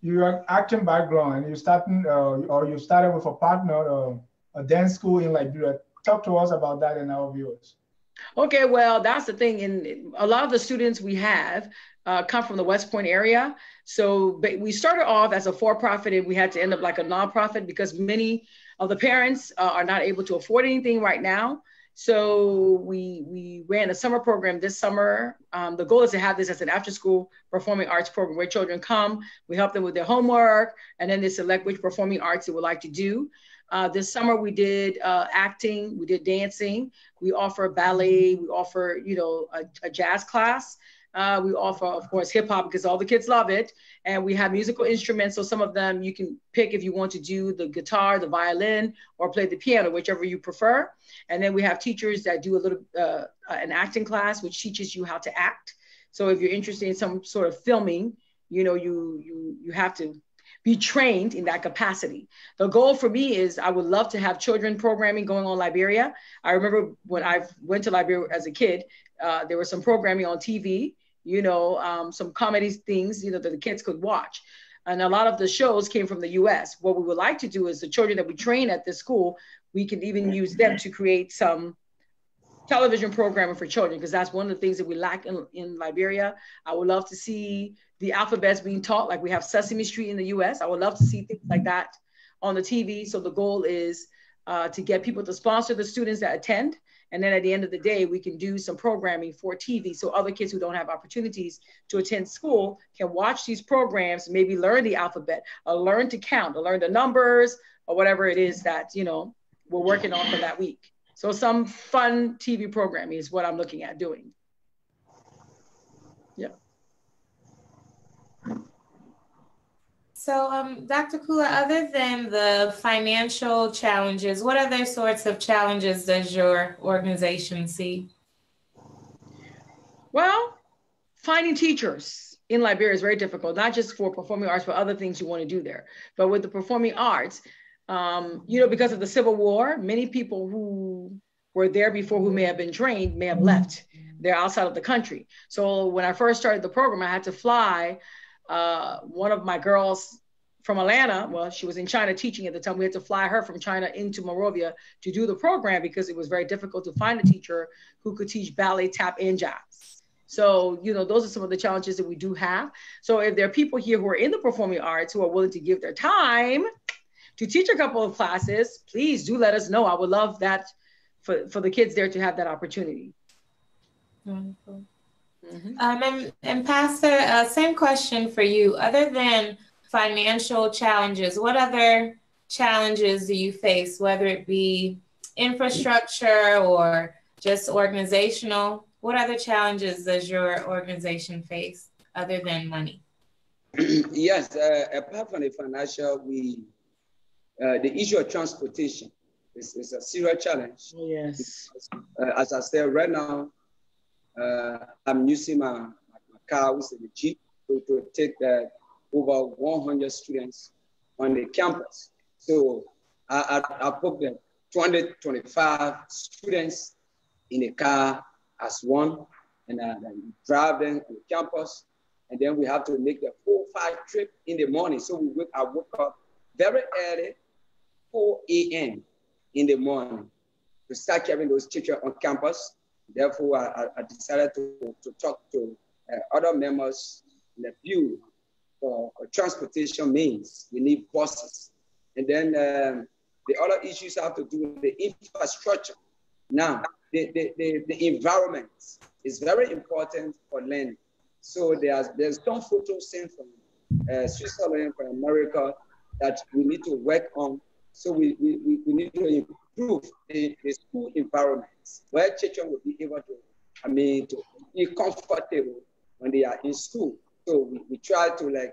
Speaker 1: you have acting background, and you started with a partner, a dance school in Liberia. Talk to us about that and our viewers.
Speaker 4: Okay, well, that's the thing. And a lot of the students we have come from the West Point area. So we started off as a for-profit, and we had to end up like a nonprofit because many of the parents are not able to afford anything right now. So we ran a summer program this summer. The goal is to have this as an after-school performing arts program where children come, we help them with their homework, and then they select which performing arts they would like to do. This summer we did acting, we did dancing, we offer ballet, we offer, a jazz class. We offer, of course, hip hop because all the kids love it. And we have musical instruments. So some of them you can pick if you want to do the guitar, the violin, or play the piano, whichever you prefer. And then we have teachers that do a little, an acting class, which teaches you how to act. So if you're interested in some sort of filming, you have to be trained in that capacity. The goal for me is I would love to have children programming going on in Liberia. I remember when I went to Liberia as a kid, there was some programming on TV, some comedy things, that the kids could watch. And a lot of the shows came from the US. What we would like to do is the children that we train at this school, we can even use them to create some television programming for children, because that's one of the things that we lack in Liberia. I would love to see the alphabets being taught, like we have Sesame Street in the US. I would love to see things like that on the TV. So the goal is to get people to sponsor the students that attend. And then at the end of the day, we can do some programming for TV. So other kids who don't have opportunities to attend school can watch these programs, maybe learn the alphabet, or learn to count, or learn the numbers, or whatever it is that, we're working on for that week. So some fun TV programming is what I'm looking at doing. Yeah.
Speaker 2: So, Dr. Kula, other than the financial challenges, what other sorts of challenges does your organization see?
Speaker 4: Well, finding teachers in Liberia is very difficult, not just for performing arts, but other things you want to do there. But with the performing arts, because of the Civil War, many people who were there before who may have been trained may have left. They're outside of the country. So when I first started the program, I had to fly one of my girls from Atlanta. Well, she was in China teaching at the time. We had to fly her from China into Monrovia to do the program because it was very difficult to find a teacher who could teach ballet, tap, and jazz. So, those are some of the challenges that we do have. So if there are people here who are in the performing arts who are willing to give their time to teach a couple of classes, please do let us know. I would love that for the kids there to have that opportunity.
Speaker 2: Wonderful. And Pastor, same question for you. Other than financial challenges, what other challenges do you face, whether it be infrastructure or just organizational? What other challenges does your organization face other than money?
Speaker 3: Yes, apart from the financial, the issue of transportation is a serious challenge.
Speaker 4: Yes.
Speaker 3: Because, as I said, right now, I'm using my car, which is the Jeep, to take over 100 students on the campus. So I put the 225 students in the car as one, and then drive them to the campus. And then we have to make the 4-5 trip in the morning. So I woke up very early, 4 a.m. in the morning to start carrying those children on campus. Therefore, I decided to talk to other members in the view for transportation means. We need buses. And then the other issues have to do with the infrastructure. Now, the environment is very important for learning. So there's some photos sent from Switzerland, from America, that we need to work on. So we need to improve the school environments where children will be able to be comfortable when they are in school. So we try to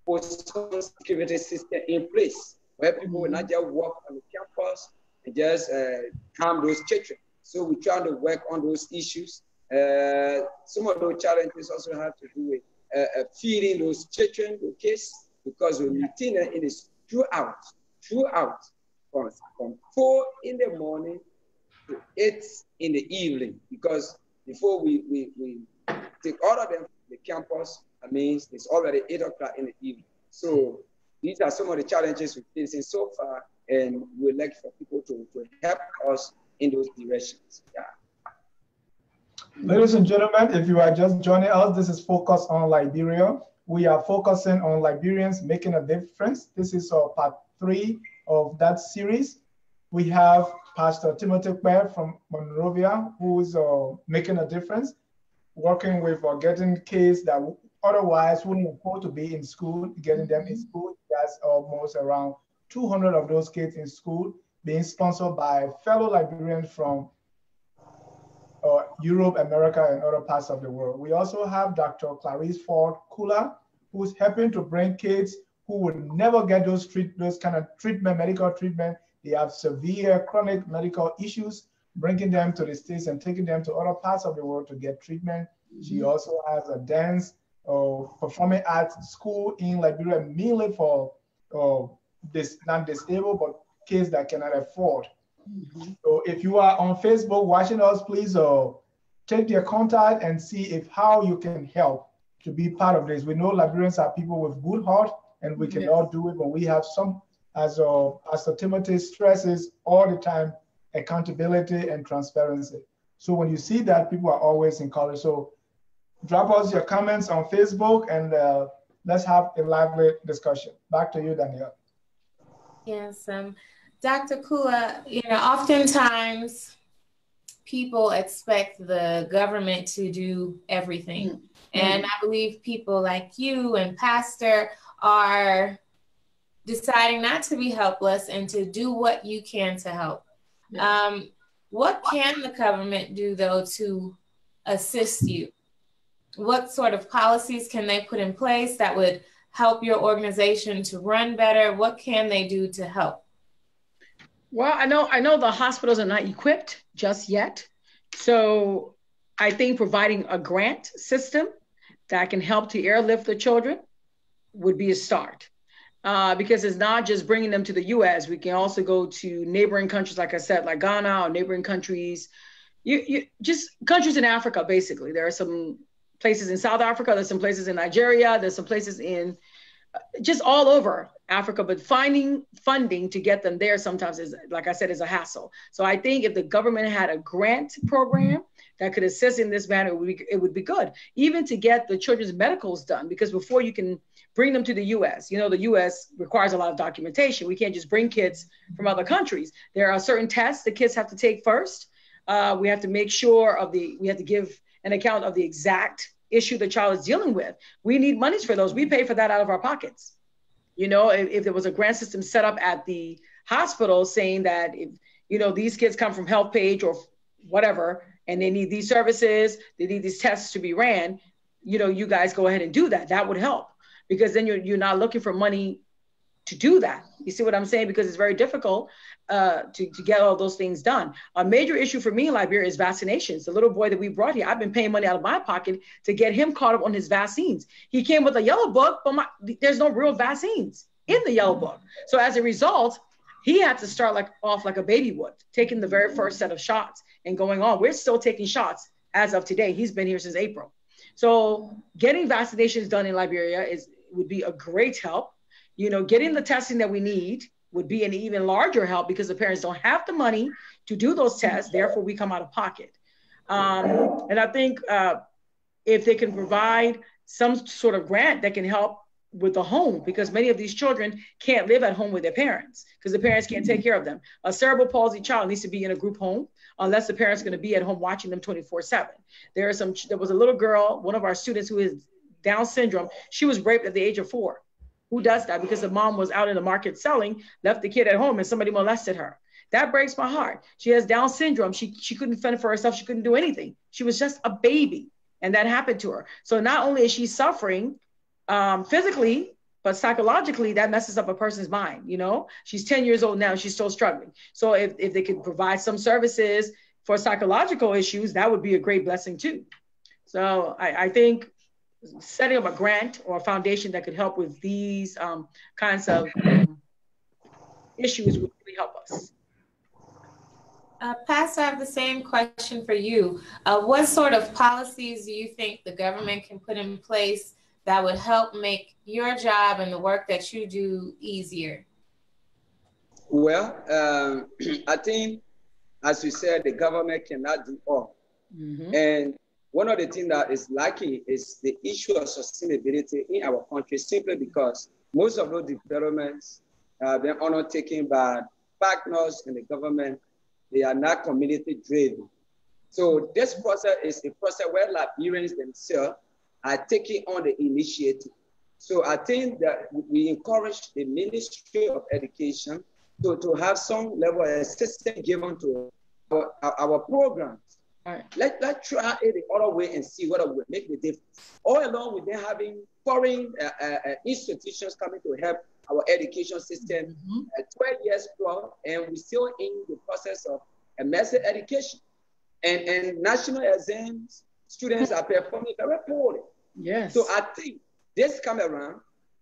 Speaker 3: put some security system in place where people will not just walk on the campus and just harm those children. So we try to work on those issues. Some of those challenges also have to do with feeding those children, the kids, because we maintain them in this throughout, from 4 in the morning to 8 in the evening, because before we take all of them from the campus, that means it's already 8 o'clock in the evening. So these are some of the challenges we're facing so far, and we'd like for people to help us in those directions. Yeah.
Speaker 1: Ladies and gentlemen, if you are just joining us, this is Focus on Liberia. We are focusing on Liberians making a difference. This is part 3 of that series. We have Pastor Timothy Kpeh from Monrovia, who is making a difference, working with getting kids that otherwise wouldn't afford to be in school, getting them in school. That's almost around 200 of those kids in school being sponsored by fellow Liberians from Europe, America, and other parts of the world. We also have Dr. Clarice Ford-Kulah, who's helping to bring kids who would never get those kind of medical treatment. They have severe chronic medical issues, bringing them to the States and taking them to other parts of the world to get treatment. She also has a dance performing arts school in Liberia, mainly for non-disabled, but kids that cannot afford. So if you are on Facebook watching us, please take their contact and see how you can help to be part of this. We know Liberians are people with good heart, and we can all do it, but we have some, as Pastor Timothy stresses all the time, accountability and transparency. So when you see that, people are always encouraged. So drop us your comments on Facebook, and let's have a lively discussion. Back to you, Danielle.
Speaker 2: Yes, Dr. Kula, oftentimes people expect the government to do everything. And I believe people like you and Pastor are deciding not to be helpless and to do what you can to help. What can the government do, though, to assist you? What sort of policies can they put in place that would help your organization to run better? What can they do to help?
Speaker 4: Well, I know the hospitals are not equipped just yet. So I think providing a grant system that can help to airlift the children would be a start. Because it's not just bringing them to the U.S. We can also go to neighboring countries, like I said, like Ghana or neighboring countries. You just countries in Africa, basically. There are some places in South Africa. There's some places in Nigeria. There's some places in just all over Africa. But finding funding to get them there sometimes is, like I said, is a hassle. So I think if the government had a grant program that could assist in this manner, it would be good. Even to get the children's medicals done, because before you can bring them to the U.S. You know, the U.S. requires a lot of documentation. We can't just bring kids from other countries. There are certain tests the kids have to take first. We have to make sure we have to give an account of the exact issue the child is dealing with. We need monies for those. We pay for that out of our pockets. You know, if there was a grant system set up at the hospital saying that, if, you know, these kids come from Health Page or whatever, and they need these services, they need these tests to be ran, you know, you guys go ahead and do that. That would help. Because then you're not looking for money to do that. You see what I'm saying? Because it's very difficult to get all those things done. A major issue for me in Liberia is vaccinations. The little boy that we brought here, I've been paying money out of my pocket to get him caught up on his vaccines. He came with a yellow book, but there's no real vaccines in the yellow book. So as a result, he had to start off like a baby would, taking the very first set of shots and going on. We're still taking shots as of today. He's been here since April. So getting vaccinations done in Liberia would be a great help. You know, getting the testing that we need would be an even larger help because the parents don't have the money to do those tests. Therefore, we come out of pocket. And I think if they can provide some sort of grant that can help with the home, because many of these children can't live at home with their parents because the parents can't take care of them. A cerebral palsy child needs to be in a group home unless the parent's going to be at home watching them 24/7. There was a little girl, one of our students who is Down syndrome. She was raped at the age of 4. Who does that? Because the mom was out in the market selling, left the kid at home, and somebody molested her. That breaks my heart. She has Down syndrome. She couldn't fend for herself. She couldn't do anything. She was just a baby, and that happened to her. So not only is she suffering physically, but psychologically, that messes up a person's mind. You know, she's 10 years old now. She's still struggling. So if they could provide some services for psychological issues, that would be a great blessing too. So I think setting up a grant or a foundation that could help with these kinds of issues would really help us.
Speaker 2: Pastor, I have the same question for you. What sort of policies do you think the government can put in place that would help make your job and the work that you do easier?
Speaker 3: Well, I think, as you said, the government cannot do all. Mm-hmm. And one of the things that is lacking is the issue of sustainability in our country, simply because most of those developments have been undertaken by partners in the government. They are not community driven. So this process is a process where Liberians themselves are taking on the initiative. So I think that we encourage the Ministry of Education to have some level of assistance given to our programs. Right. Let's try it the other way and see what will make the difference. All along, we've been having foreign institutions coming to help our education system 12 years plus, and we're still in the process of a massive education. And national exams, students are performing very poorly. Yes. So I think this come around,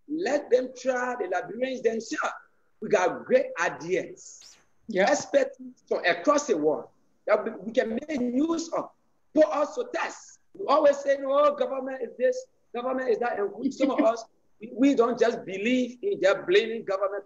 Speaker 3: let them try, the Liberians themselves. We got great ideas, experts from across the world that we can make use of for us to test. We always say, no, government is this, government is that, and some of us, we don't just believe in just blaming government.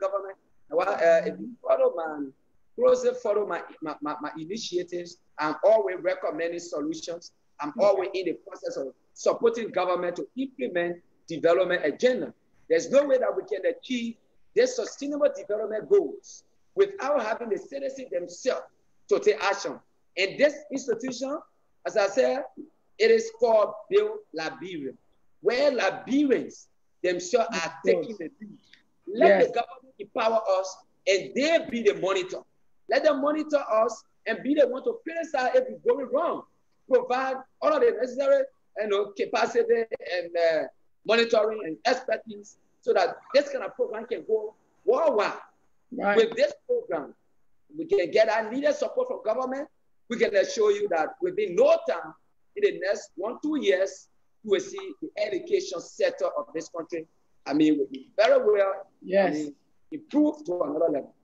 Speaker 3: Well, if you follow my initiatives, I'm always recommending solutions. I'm always in the process of supporting government to implement development agenda. There's no way that we can achieve the sustainable development goals without having the citizens themselves to take action. And this institution, as I said, it is called Build Liberia, where Liberians themselves are taking the lead. Let the government empower us and they be the monitor. Let them monitor us and be the one to criticize if it's going wrong. Provide all of the necessary capacity and monitoring and expertise so that this kind of program can go worldwide.
Speaker 4: Right.
Speaker 3: With this program, we can get our needed support from government. We can assure you that within no time, in the next 1-2 years, you will see the education sector of this country, I mean, will be very well,
Speaker 4: yes,
Speaker 3: I mean, improved to another level.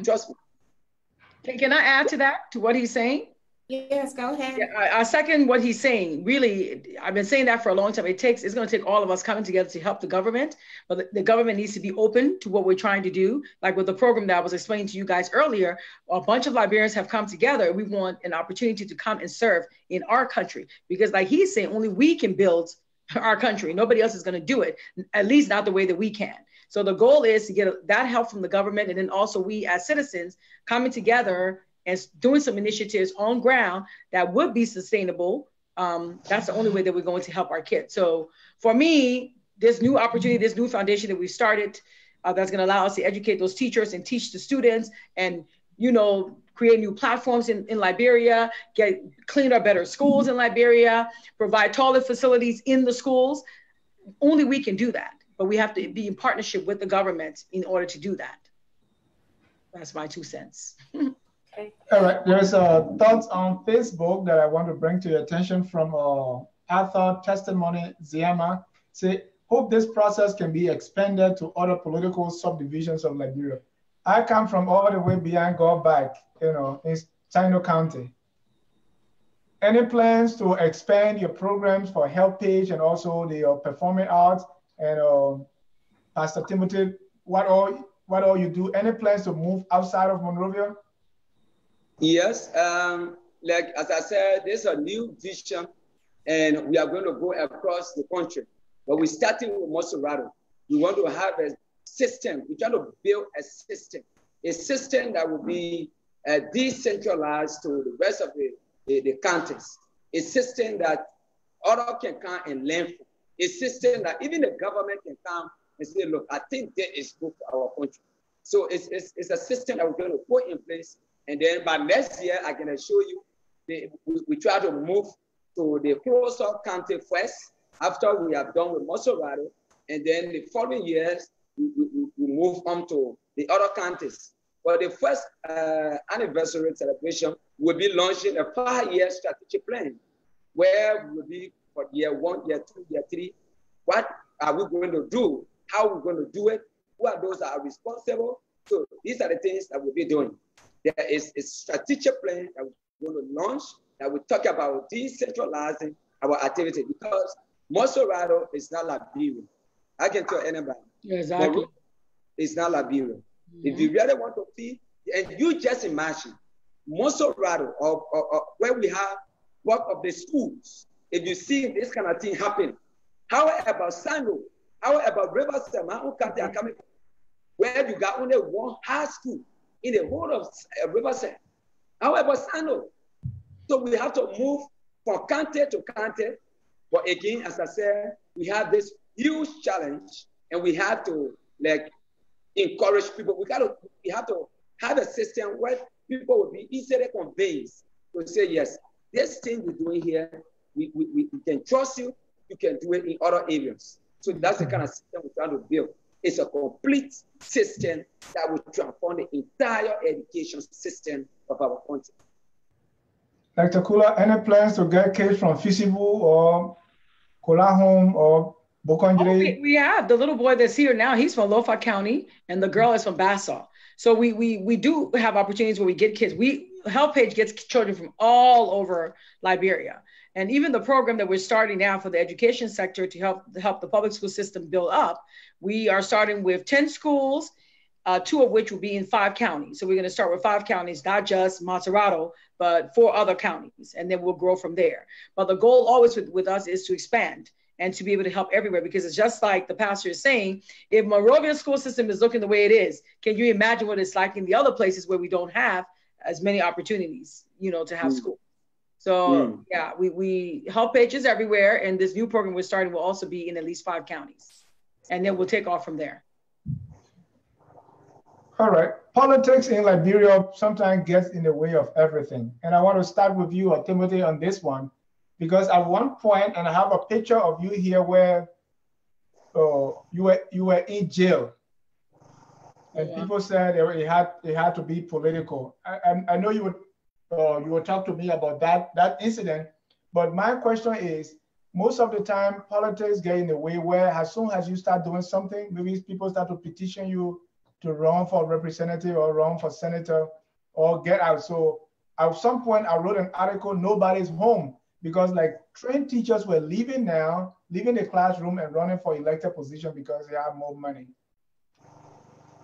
Speaker 3: Trust me.
Speaker 4: Can I add to that, to what he's saying?
Speaker 2: Yes, go ahead.
Speaker 4: Yeah, I second what he's saying. Really, I've been saying that for a long time. It's going to take all of us coming together to help the government, but the government needs to be open to what we're trying to do. Like with the program that I was explaining to you guys earlier, a bunch of Liberians have come together. We want an opportunity to come and serve in our country, because like he's saying, only we can build our country. Nobody else is going to do it, at least not the way that we can. So the goal is to get that help from the government, and then also we as citizens coming together and doing some initiatives on ground that would be sustainable. That's the only way that we're going to help our kids. So for me, this new opportunity, this new foundation that we started, that's going to allow us to educate those teachers and teach the students, and create new platforms in Liberia, clean or better schools in Liberia, provide toilet facilities in the schools. Only we can do that, but we have to be in partnership with the government in order to do that. That's my 2 cents.
Speaker 2: Okay.
Speaker 1: All right, there's thoughts on Facebook that I want to bring to your attention from Arthur Testimony Ziama. Say, hope this process can be expanded to other political subdivisions of Liberia. I come from all the way behind God back, in Chino County. Any plans to expand your programs for Help Page and also the performing arts? And Pastor Timothy, what all you do? Any plans to move outside of Monrovia?
Speaker 3: Yes, like as I said, there's a new vision, and we are going to go across the country. But we're starting with Monserrate. We want to have a system. We're trying to build a system that will be decentralized to the rest of the counties. A system that others can come and learn from. A system that even the government can come and say, look, I think that is good for our country. So it's a system that we're going to put in place. And then by next year, I can assure you, we try to move to the closer county first, after we have done with Monserrate. And then the following years, we move on to the other counties. For the first anniversary celebration, we'll be launching a 5-year strategic plan, where we will be for year 1, year 2, year 3. What are we going to do? How are we going to do it? Who are those that are responsible? So these are the things that we'll be doing. There is a strategic plan that we're going to launch that will talk about decentralizing our activity, because Monserrate is not Liberia. I can tell anybody.
Speaker 4: Exactly.
Speaker 3: It's not Liberia. If you really want to see, and you just imagine Monserrate or where we have work of the schools, if you see this kind of thing happen, how about Sando? How about Riverside? My own country are coming from, where you got only one high school in the whole of Riverside. How about Sando? So we have to move from county to county. But again, as I said, we have this huge challenge, and we have to encourage people. We have to have a system where people will be easily convinced to say, yes, this thing you're doing here, we can trust you. You can do it in other areas. So that's the kind of system we're trying to build. It's a complete system that will transform the entire education system of our country.
Speaker 1: Dr. Kula, any plans to get kids from Fisibu or Kolahom or Bokondre?
Speaker 4: We have the little boy that's here now. He's from Lofa County, and the girl is from Bassau. So we do have opportunities where we get kids. Help Page gets children from all over Liberia. And even the program that we're starting now for the education sector to help the public school system build up, we are starting with 10 schools, 2 of which will be in 5 counties. So we're going to start with 5 counties, not just Monserrate, but 4 other counties, and then we'll grow from there. But the goal always with us is to expand and to be able to help everywhere, because it's just like the pastor is saying, if Monrovia's school system is looking the way it is, can you imagine what it's like in the other places where we don't have as many opportunities, to have school? So yeah, we help pages everywhere, and this new program we're starting will also be in at least 5 counties, and then we'll take off from there.
Speaker 1: All right, politics in Liberia sometimes gets in the way of everything, and I want to start with you, Timothy, on this one, because at one point, and I have a picture of you here where you were in jail, and people said it had to be political. I know you would talk to me about that incident, but my question is, most of the time politics get in the way, where as soon as you start doing something, maybe people start to petition you to run for representative or run for senator or get out. So at some point I wrote an article, nobody's home, because like trained teachers were leaving the classroom and running for elected position because they have more money.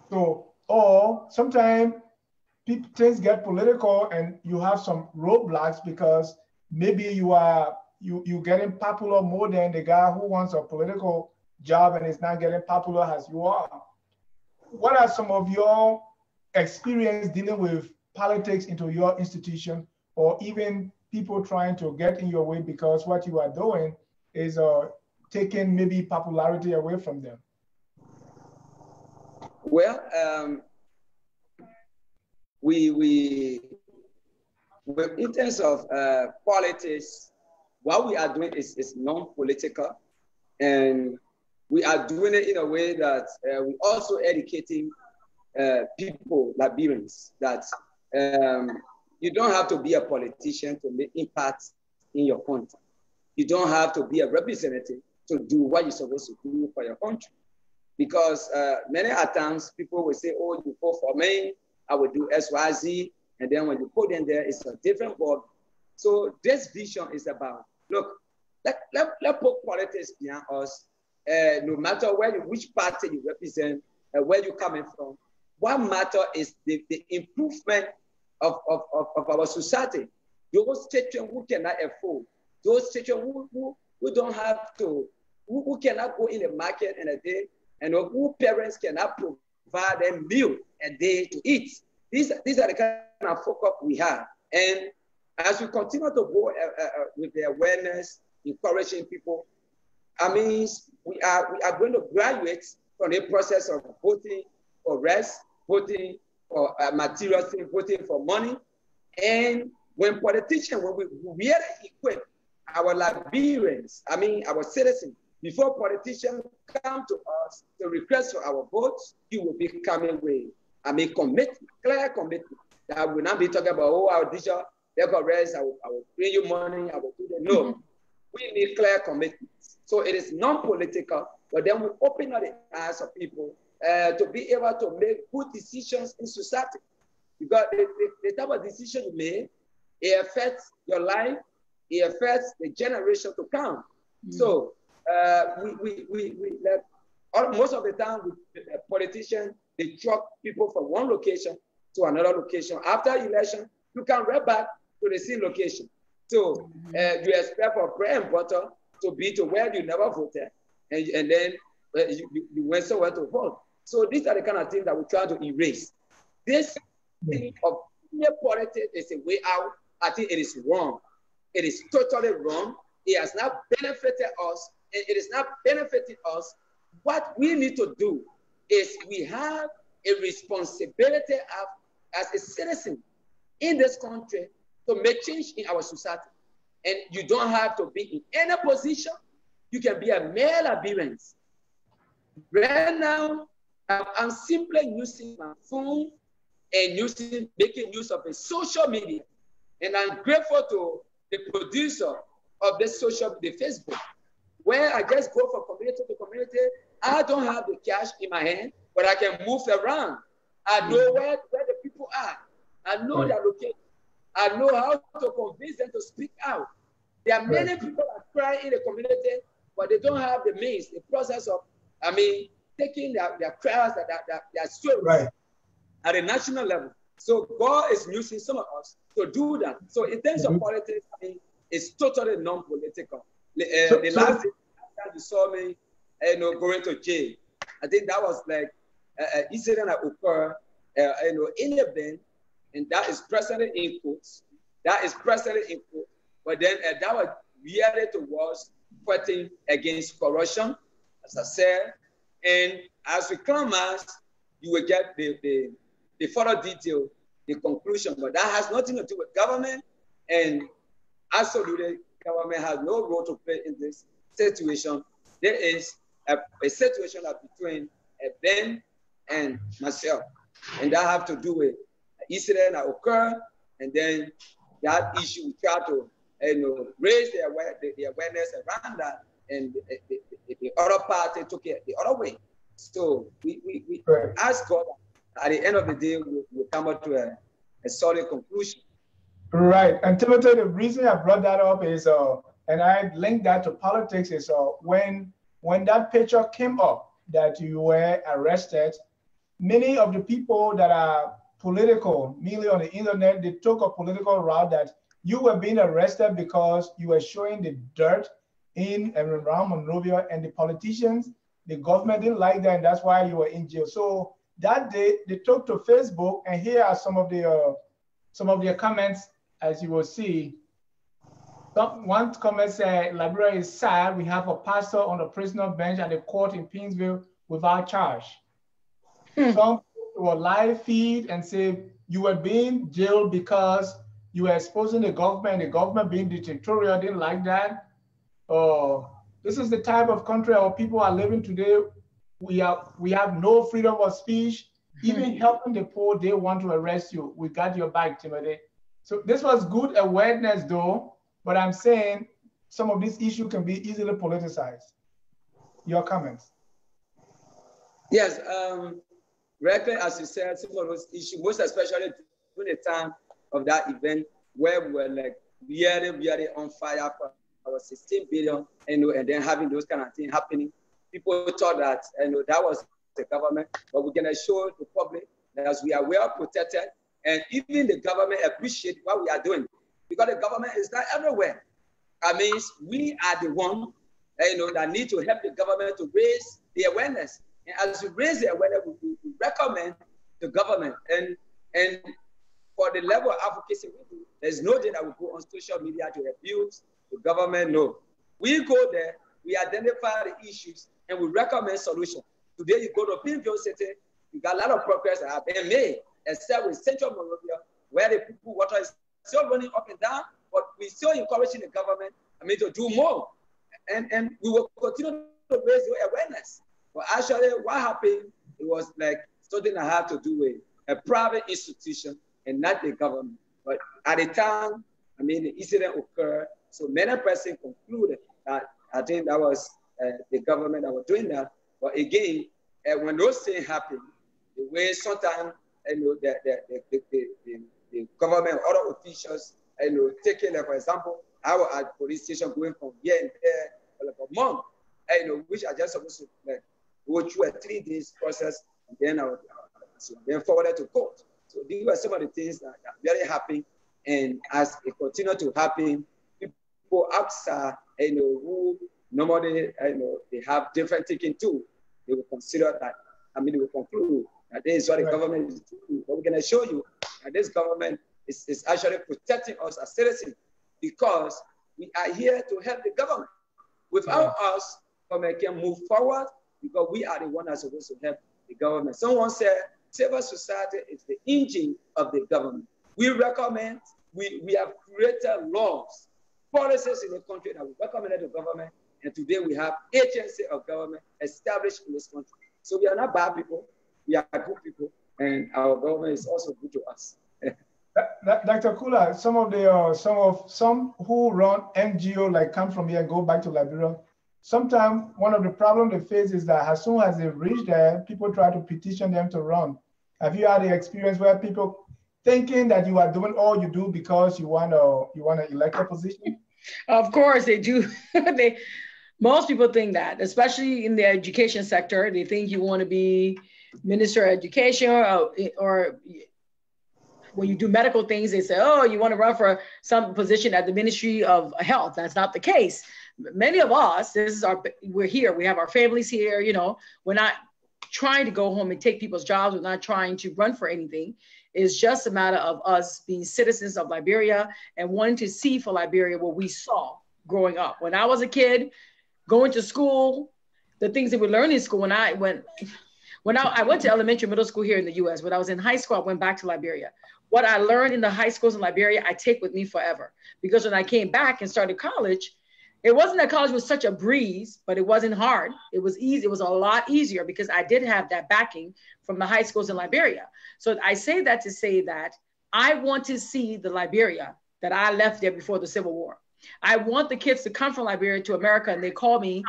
Speaker 1: So, or sometimes things get political and you have some roadblocks because maybe you're getting popular more than the guy who wants a political job and is not getting popular as you are. What are some of your experience dealing with politics into your institution, or even people trying to get in your way because what you are doing is taking maybe popularity away from them?
Speaker 3: Well, we in terms of politics, what we are doing is non-political, and we are doing it in a way that we also educating people, Liberians, that you don't have to be a politician to make impact in your country. You don't have to be a representative to do what you're supposed to do for your country. Because many times people will say, oh, you vote for me, I will do X, Y, Z. And then when you put in there, it's a different board. So this vision is about, look, let's put politics behind us. No matter which party you represent, where you're coming from, what matter is the improvement of our society. Those children who cannot afford, those children who don't have to, who cannot go in the market in a day, and who parents cannot provide them meal a day to eat. These are the kind of focus we have. And as we continue to go with the awareness, encouraging people, I mean, we are going to graduate from the process of voting for rest, voting for material things, voting for money. And when politicians, when we really equip our Liberians, I mean, our citizens, before politicians come to us to request for our votes, you will be coming with, I mean, commitment, clear commitment. That will not be talking about, oh, our teacher, they're correct, I will bring you money, I will do that. No, we need clear commitments. So it is non-political, but then we open up the eyes of people to be able to make good decisions in society. Because the type of decision you make, it affects your life, it affects the generation to come. So most of the time, politicians, they truck people from one location to another location. After election, you can right back to the same location. So you expect for bread and butter to be to where you never voted, and then you went somewhere to vote. So these are the kind of things that we try to erase. This thing of politics is a way out. I think it is wrong. It is totally wrong. It has not benefited us, and it is not benefiting us. What we need to do is we have a responsibility as a citizen in this country to make change in our society. And you don't have to be in any position. You can be a mere Liberian. Right now, I'm simply using my phone and making use of a social media. And I'm grateful to the producer of this the Facebook, where I just go from community to community. I don't have the cash in my hand, but I can move around. I know where the people are. I know their location. I know how to convince them to speak out. There are many people that cry in the community, but they don't have the means, the process of, I mean, taking their cries, their stories at a national level. So God is using some of us to do that. So in terms of politics, I mean, it's totally non-political. The last time you saw me, going to jail, I think that was like an incident that occurred, in a band, and that is presently in quotes. That is presently in quotes. But then that was really towards fighting against corruption, as I said. And as we come as, you will get the further detail, the conclusion. But that has nothing to do with government. And absolutely, government has no role to play in this situation. There is a situation between Ben and myself. And that have to do with incident that occur, and then that issue we try to raise the awareness around that, and the other party took it the other way. So we ask God, at the end of the day, we'll come up to a solid conclusion.
Speaker 1: Right. And Timothy, the reason I brought that up is, and I linked that to politics, is when that picture came up that you were arrested, many of the people that are political, mainly on the internet, they took a political route that you were being arrested because you were showing the dirt in and around Monrovia, and the politicians, the government didn't like that, and that's why you were in jail. So that day they took to Facebook, and here are some of their comments, as you will see. One comment said, Liberia is sad. We have a pastor on the prisoner bench at the court in Pinsville without charge. Some will live feed and say you were being jailed because you were exposing the government being dictatorial, didn't like that. This is the type of country our people are living today. We have no freedom of speech. Even helping the poor, they want to arrest you. We got your back, Timothy. So this was good awareness though, but I'm saying some of these issues can be easily politicized. Your comments.
Speaker 3: Yes, Reckon, as you said, some of those issues, most especially during the time of that event where we were like really on fire for our 16 billion, and then having those kind of things happening. People thought that that was the government, but we're gonna show the public that we are well protected, and even the government appreciate what we are doing, because the government is not everywhere. That means we are the one that need to help the government to raise the awareness. And as we raise the awareness, we recommend the government, and for the level of advocacy we do, there's no day that we go on social media to abuse the government. No, we go there, we identify the issues, and we recommend solutions. Today, you go to Pinsville City, you got a lot of progress that have been made, except with Central Monrovia, where the people water is still running up and down, but we're still encouraging the government, to do more. And we will continue to raise the awareness. But actually, what happened, it was like something that had to do with a private institution and not the government. But at the time, the incident occurred, so many persons concluded that I think that was the government that was doing that. But again, when those things happen, the way sometimes the government, other officials, taking, for example, I was at police station going from here and there for like a month, which I just supposed to go through a 3 days process, and then I was then forwarded to court. So these were some of the things that are very happy, and as it continued to happen, people outside, who normally, they have different thinking too. They will consider that, they will conclude that this is what the government is doing. But we're going to show you that this government is actually protecting us as citizens, because we are here to help the government. Without us, government can move forward, because we are the one that's supposed to help the government. Someone said, civil society is the engine of the government. We recommend, we have created laws, policies in the country that we recommended to the government, and today we have agency of government established in this country. So we are not bad people, we are good people, and our government is also good to us.
Speaker 1: Dr. Kulah, some who run NGO, like come from here and go back to Liberia, sometimes one of the problems they face is that as soon as they reach there, people try to petition them to run. Have you had the experience where people thinking that you are doing all you do because you want to elect a position?
Speaker 4: Of course they do. Most people think that, especially in the education sector. They think you want to be minister of education, or when you do medical things, they say, oh, you want to run for some position at the Ministry of Health. That's not the case. Many of us, we're here, we have our families here, we're not trying to go home and take people's jobs. We're not trying to run for anything. It's just a matter of us being citizens of Liberia and wanting to see for Liberia what we saw growing up. When I was a kid, going to school, the things that we learned in school, when I went to elementary, middle school here in the US, when I was in high school, I went back to Liberia. What I learned in the high schools in Liberia, I take with me forever. Because when I came back and started college, It wasn't that college was such a breeze, but it wasn't hard. It was easy. It was a lot easier because I did have that backing from the high schools in Liberia. So I say that to say that I want to see the Liberia that I left there before the Civil War. I want the kids to come from Liberia to America and they call me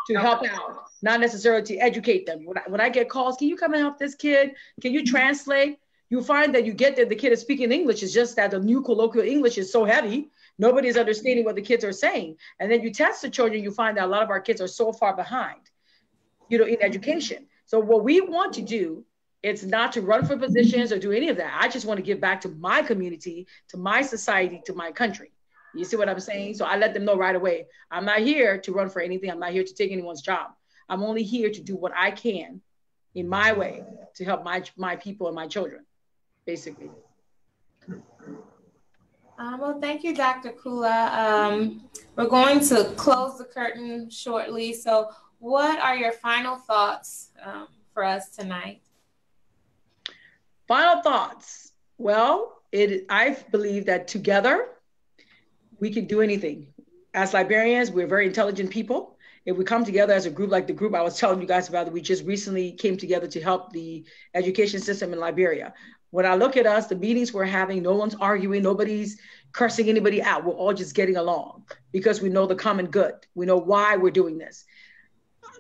Speaker 4: to help out, not necessarily to educate them. When I get calls, can you come and help this kid? Can you translate? You find that you get there, the kid is speaking English. It's just that the new colloquial English is so heavy. Nobody's understanding what the kids are saying. And then you test the children, you find that a lot of our kids are so far behind, you know, in education. So what we want to do, it's not to run for positions or do any of that. I just want to give back to my community, to my society, to my country. You see what I'm saying? So I let them know right away. I'm not here to run for anything. I'm not here to take anyone's job. I'm only here to do what I can in my way to help my people and my children, basically.
Speaker 2: Well, thank you, Dr. Kpeh. We're going to close the curtain shortly. So what are your final thoughts for us tonight?
Speaker 4: Final thoughts. Well, I believe that together we can do anything. As Liberians, we're very intelligent people. If we come together as a group, like the group I was telling you guys about, that we just recently came together to help the education system in Liberia. When I look at us, the meetings we're having, no one's arguing, nobody's cursing anybody out. We're all just getting along because we know the common good. We know why we're doing this.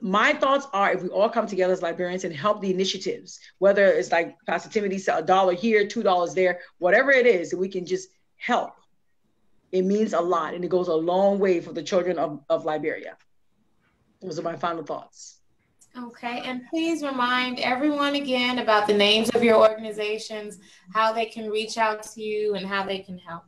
Speaker 4: My thoughts are, if we all come together as Liberians and help the initiatives, whether it's like Pastor Timothy said, $1 here, $2 there, whatever it is, that we can just help. It means a lot, and it goes a long way for the children of Liberia. Those are my final thoughts.
Speaker 2: Okay, and please remind everyone again about the names of your organizations, how they can reach out to you, and how they can help.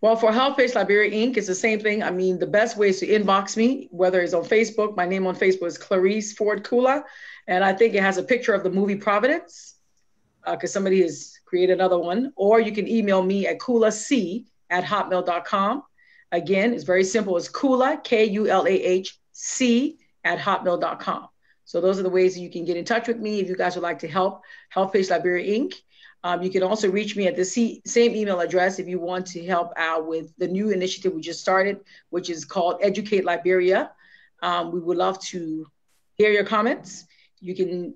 Speaker 4: Well, for Help Face Liberia, Inc., it's the same thing. I mean, the best way is to inbox me, whether it's on Facebook. My name on Facebook is Clarice Ford-Kulah, and I think it has a picture of the movie Providence, because somebody has created another one. Or you can email me at kulahc@hotmail.com. Again, it's very simple. It's Kulah, KULAHC @hotmail.com. So those are the ways that you can get in touch with me if you guys would like to help Face Liberia, Inc. You can also reach me at the same email address if you want to help out with the new initiative we just started, which is called Educate Liberia. We would love to hear your comments. You can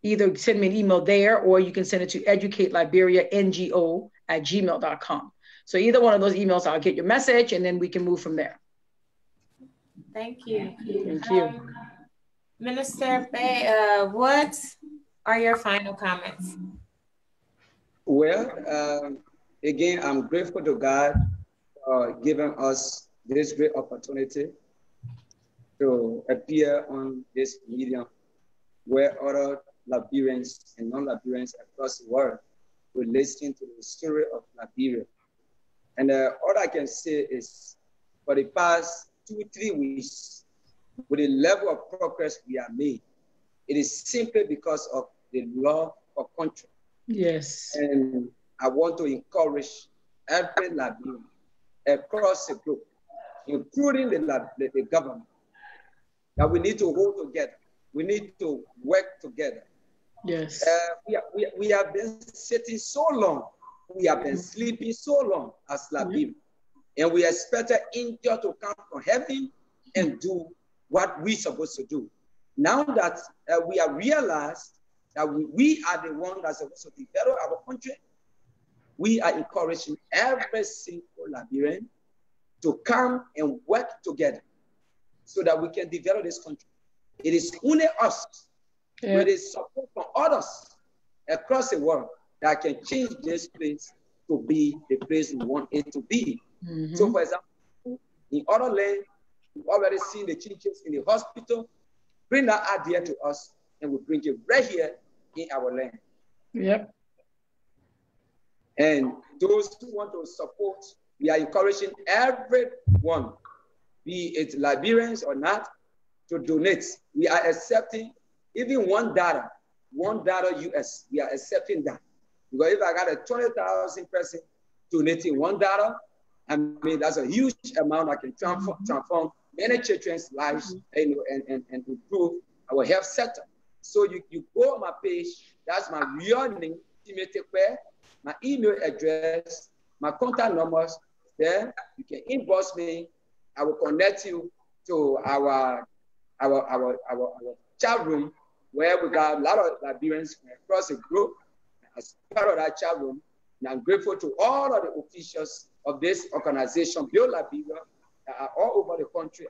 Speaker 4: either send me an email there, or you can send it to educateliberiango@gmail.com. So either one of those emails, I'll get your message, and then we can move from there.
Speaker 2: Thank you.
Speaker 4: Thank you.
Speaker 2: Minister Kpeh, what are your final comments?
Speaker 3: Well, again, I'm grateful to God for giving us this great opportunity to appear on this medium where other Liberians and non-Liberians across the world will listen to the story of Liberia. And all I can say is, for the past 2-3 weeks, with the level of progress we have made, it is simply because of the love of country.
Speaker 4: Yes.
Speaker 3: And I want to encourage every Liberian across the globe, including the government, that we need to hold together. We need to work together.
Speaker 4: Yes.
Speaker 3: We have been sitting so long. We have been sleeping so long as Liberians. And we expect an angel to come from heaven and do what we're supposed to do. Now that we have realized that we are the ones that's supposed to develop our country, we are encouraging every single Liberian to come and work together so that we can develop this country. It is only us, with the support from others across the world, that can change this place to be the place we want it to be. So, for example, in other land, we've already seen the changes in the hospital. Bring that idea to us, and we'll bring it right here in our land.
Speaker 4: Yep.
Speaker 3: And those who want to support, we are encouraging everyone, be it Liberians or not, to donate. We are accepting even $1 US. We are accepting that. Because if I got a 20,000 person donating $1, I mean, that's a huge amount that can transform many children's lives, and improve our health sector. So you go on my page, that's my real name, Timothy Kpeh, my email address, my contact numbers there. You can inbox me, I will connect you to our chat room where we got a lot of Liberians across the globe. As part of that chat room, and I'm grateful to all of the officials of this organization, Build Liberia, that are all over the country,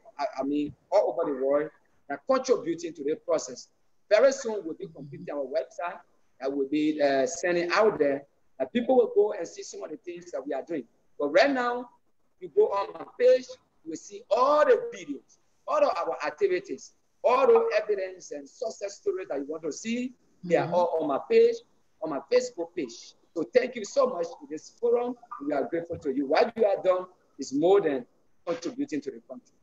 Speaker 3: all over the world, that are contributing to the process. Very soon, we'll be completing our website that will be sending out there. And people will go and see some of the things that we are doing. But right now, you go on my page, you will see all the videos, all of our activities, all the evidence and success stories that you want to see. They are all on my page, on my Facebook page. So thank you so much for this forum. We are grateful to you. What you have done is more than contributing to the country.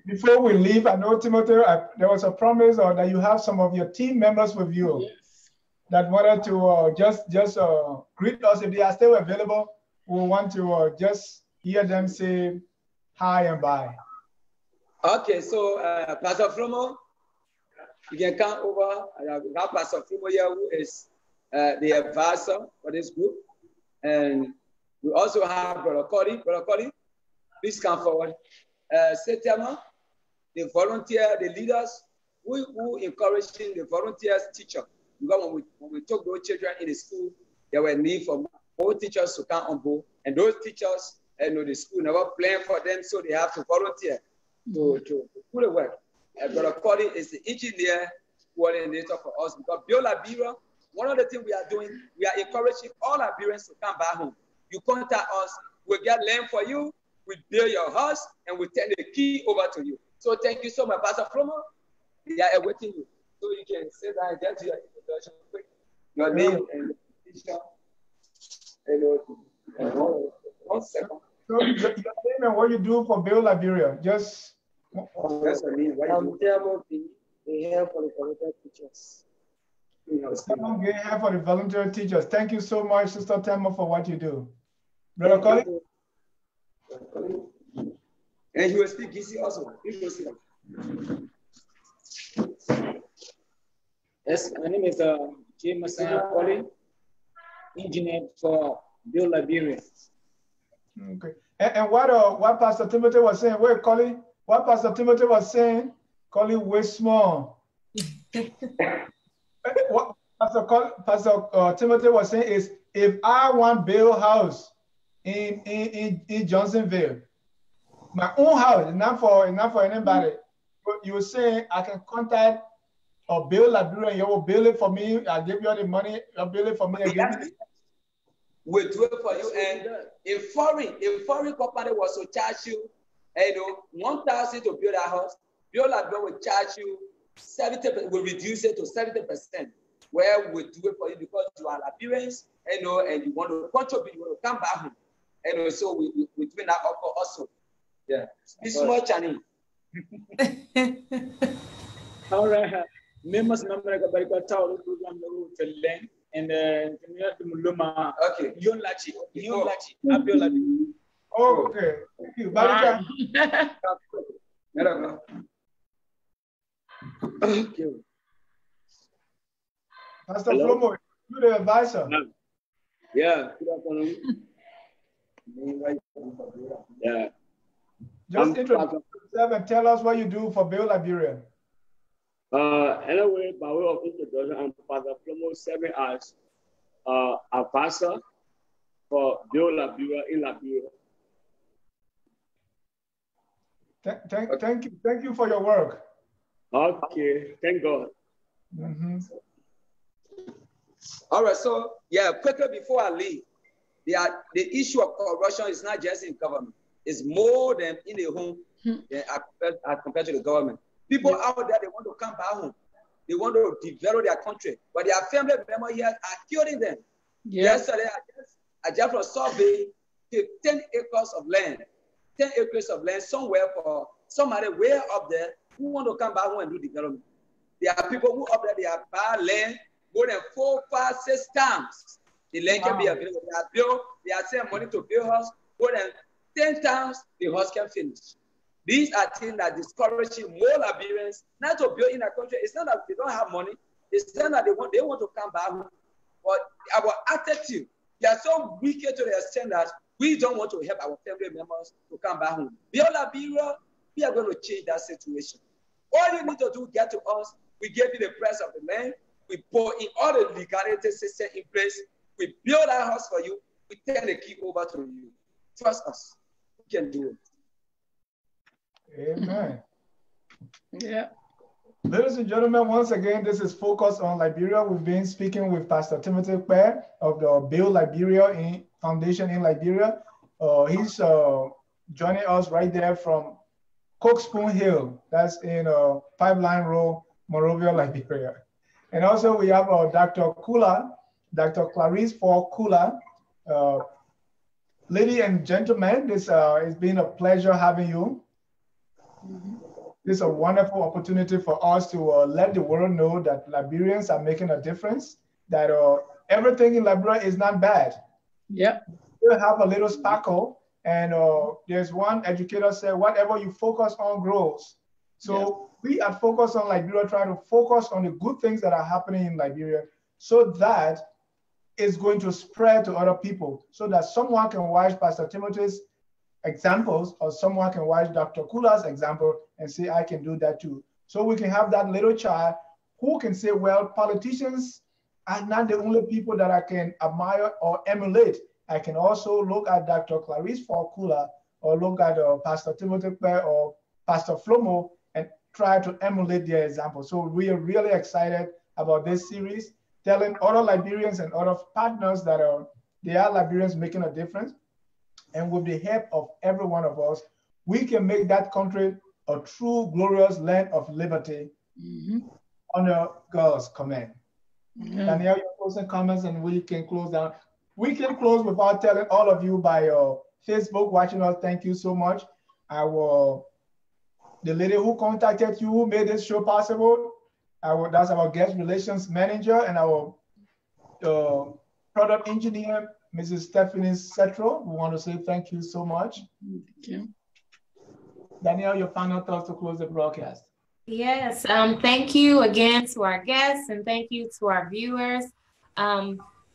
Speaker 1: Before we leave, I know, Timothy, there was a promise that you have some of your team members with you that wanted to just greet us. If they are still available, we want to just hear them say hi and bye.
Speaker 3: Okay, so Pastor Flomo, you can come over. We have Pastor Flomo here, who is the advisor for this group. And we also have Brother Cody. Brother Cody, please come forward. Setema, the volunteer, the leaders who encouraging the volunteers teacher. Because when we took those children in the school, there were need for more teachers to come on board. And those teachers, the school never planned for them, so they have to volunteer to do the work. Brother Cody is the engineer coordinator for us, because Build Liberia, one of the things we are doing, we are encouraging all Liberians to come back home. You contact us, we'll get land for you, we build your house, and we turn the key over to you. So thank you so much, Pastor Flomo. We are awaiting you. So you can sit down and get to your introduction quick. Your name and teacher. One second.
Speaker 1: So your name and what you do for Build Liberia, just.
Speaker 3: That's what I mean. The help for the volunteer teachers.
Speaker 1: For the volunteer teachers. Thank you so much, Sister Thelma, for what you do. Brother Colin?
Speaker 3: And you will speak GC also.
Speaker 5: Yes, my name is James Colin, engineer for Build Liberia.
Speaker 1: Okay. And what Pastor Timothy was saying, wait, Colin, what Pastor Timothy was saying, Colin, way small. What Pastor Timothy was saying is, if I want to build a house in Johnsonville, my own house, not for anybody, but you were saying I can contact or Build Liberia, you will build it for me, I'll give you all the money, you'll build it for me.
Speaker 3: We'll do it for you. And in foreign company was to charge you, 1,000 to build a house. Build Liberia will charge you 70%, will reduce it to 70%, where we do it for you because you are Liberians, and you want to contribute, you want to come back home. And so we're doing that offer also. Yeah. This much, Chani.
Speaker 5: All right. Members number of the program and
Speaker 3: okay.
Speaker 5: Yon Lachi, Abiola.
Speaker 1: Oh, okay. Thank you. Balika. Pastor Flomo, you're the advisor.
Speaker 5: Yeah. Yeah.
Speaker 1: Just introduce yourself and tell us what you do for Build Liberia.
Speaker 5: Anyway, by way of introduction, I'm Pastor Flomo, serving as advisor for Build Liberia in Liberia.
Speaker 1: Thank you for your work.
Speaker 5: Okay, thank God.
Speaker 3: All right, so yeah, quickly before I leave, the issue of corruption is not just in government. It's more than in the home as compared to the government. People out there, they want to come back home. They want to develop their country, but their family members here are killing them. Yesterday, I just from survey 10 acres of land. 10 acres of land somewhere for somebody way up there who want to come back home and do development. There are people who up there, they have buy land more than 4, 5, 6 times. The land can be available. They are saying money to build house more than 10 times the house can finish. These are things that discouraging more Liberians not to build in a country. It's not that they don't have money. It's not that they want to come back home. But our attitude, they are so wicked to the extent that We don't want to help our family members to come back home. Build Liberia, we are going to change that situation. All you need to do, get to us. We give you the price of the land. We put in all the legality system in place. We build our house for you. We turn the key over to you. Trust us. We can do
Speaker 1: it. Amen.
Speaker 4: Yeah.
Speaker 1: Ladies and gentlemen, once again, this is Focus on Liberia. We've been speaking with Pastor Timothy Kpeh of the Build Liberia Foundation in Liberia. He's joining us right there from Cook-Spoon Hill. That's in Pipeline Road, Monrovia, Liberia. And also we have Dr. Kulah, Dr. Clarice Ford-Kulah. Ladies and gentlemen, it's been a pleasure having you. Mm-hmm. This is a wonderful opportunity for us to let the world know that Liberians are making a difference, that everything in Liberia is not bad.
Speaker 4: Yep.
Speaker 1: We have a little sparkle, and there's one educator said, whatever you focus on grows. So we at Focus on Liberia try to focus on the good things that are happening in Liberia so that it's going to spread to other people, so that someone can watch Pastor Timothy's examples, or someone can watch Dr. Kulah's example and say, I can do that too. So we can have that little child who can say, well, politicians are not the only people that I can admire or emulate. I can also look at Dr. Clarice Ford-Kulah, or look at Pastor Timothy Kpeh or Pastor Flomo and try to emulate their example. So we are really excited about this series, telling other Liberians and other partners that they are Liberians making a difference. And with the help of every one of us, we can make that country a true, glorious land of liberty under God's command. Danielle, your closing comments, and we can close down. We can close without telling all of you by Facebook watching us. Thank you so much. The lady who contacted you, who made this show possible, that's our guest relations manager and our product engineer, Mrs. Stephanie Cetro. We want to say thank you so much.
Speaker 4: Thank you.
Speaker 1: Danielle, your final thoughts to close the broadcast.
Speaker 2: Yes, thank you again to our guests, and thank you to our viewers.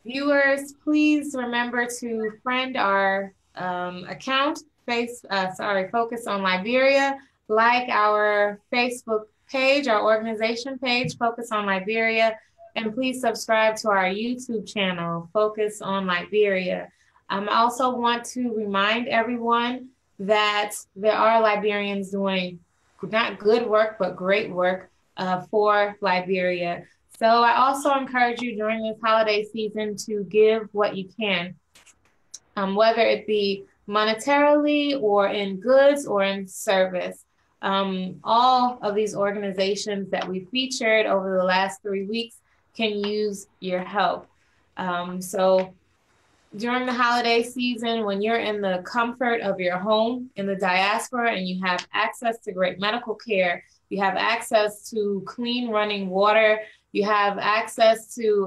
Speaker 2: Viewers, please remember to friend our account, Focus on Liberia, like our Facebook page, our organization page, Focus on Liberia, and please subscribe to our YouTube channel, Focus on Liberia. I also want to remind everyone that there are Liberians doing not good work, but great work for Liberia. So I also encourage you during this holiday season to give what you can, whether it be monetarily or in goods or in service. All of these organizations that we featured over the last 3 weeks can use your help. So during the holiday season, when you're in the comfort of your home in the diaspora and you have access to great medical care, you have access to clean running water, you have access to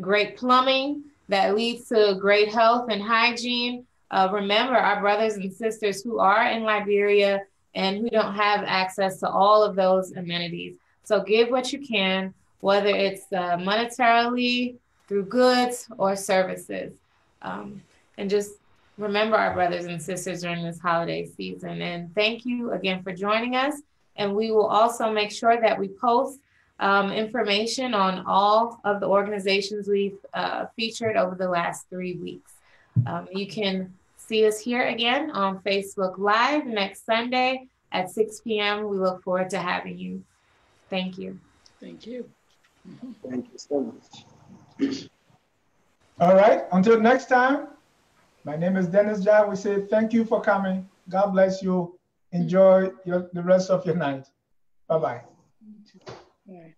Speaker 2: great plumbing that leads to great health and hygiene. Remember our brothers and sisters who are in Liberia and who don't have access to all of those amenities. So give what you can, whether it's monetarily, through goods or services. And just remember our brothers and sisters during this holiday season. And thank you again for joining us. And we will also make sure that we post information on all of the organizations we've featured over the last 3 weeks. You can see us here again on Facebook Live next Sunday at 6 p.m. We look forward to having you. Thank you.
Speaker 4: Thank you.
Speaker 3: Thank you so much.
Speaker 1: All right, until next time, my name is Dennis Jai. We say thank you for coming. God bless you. Enjoy the rest of your night. Bye-bye.
Speaker 4: Bye.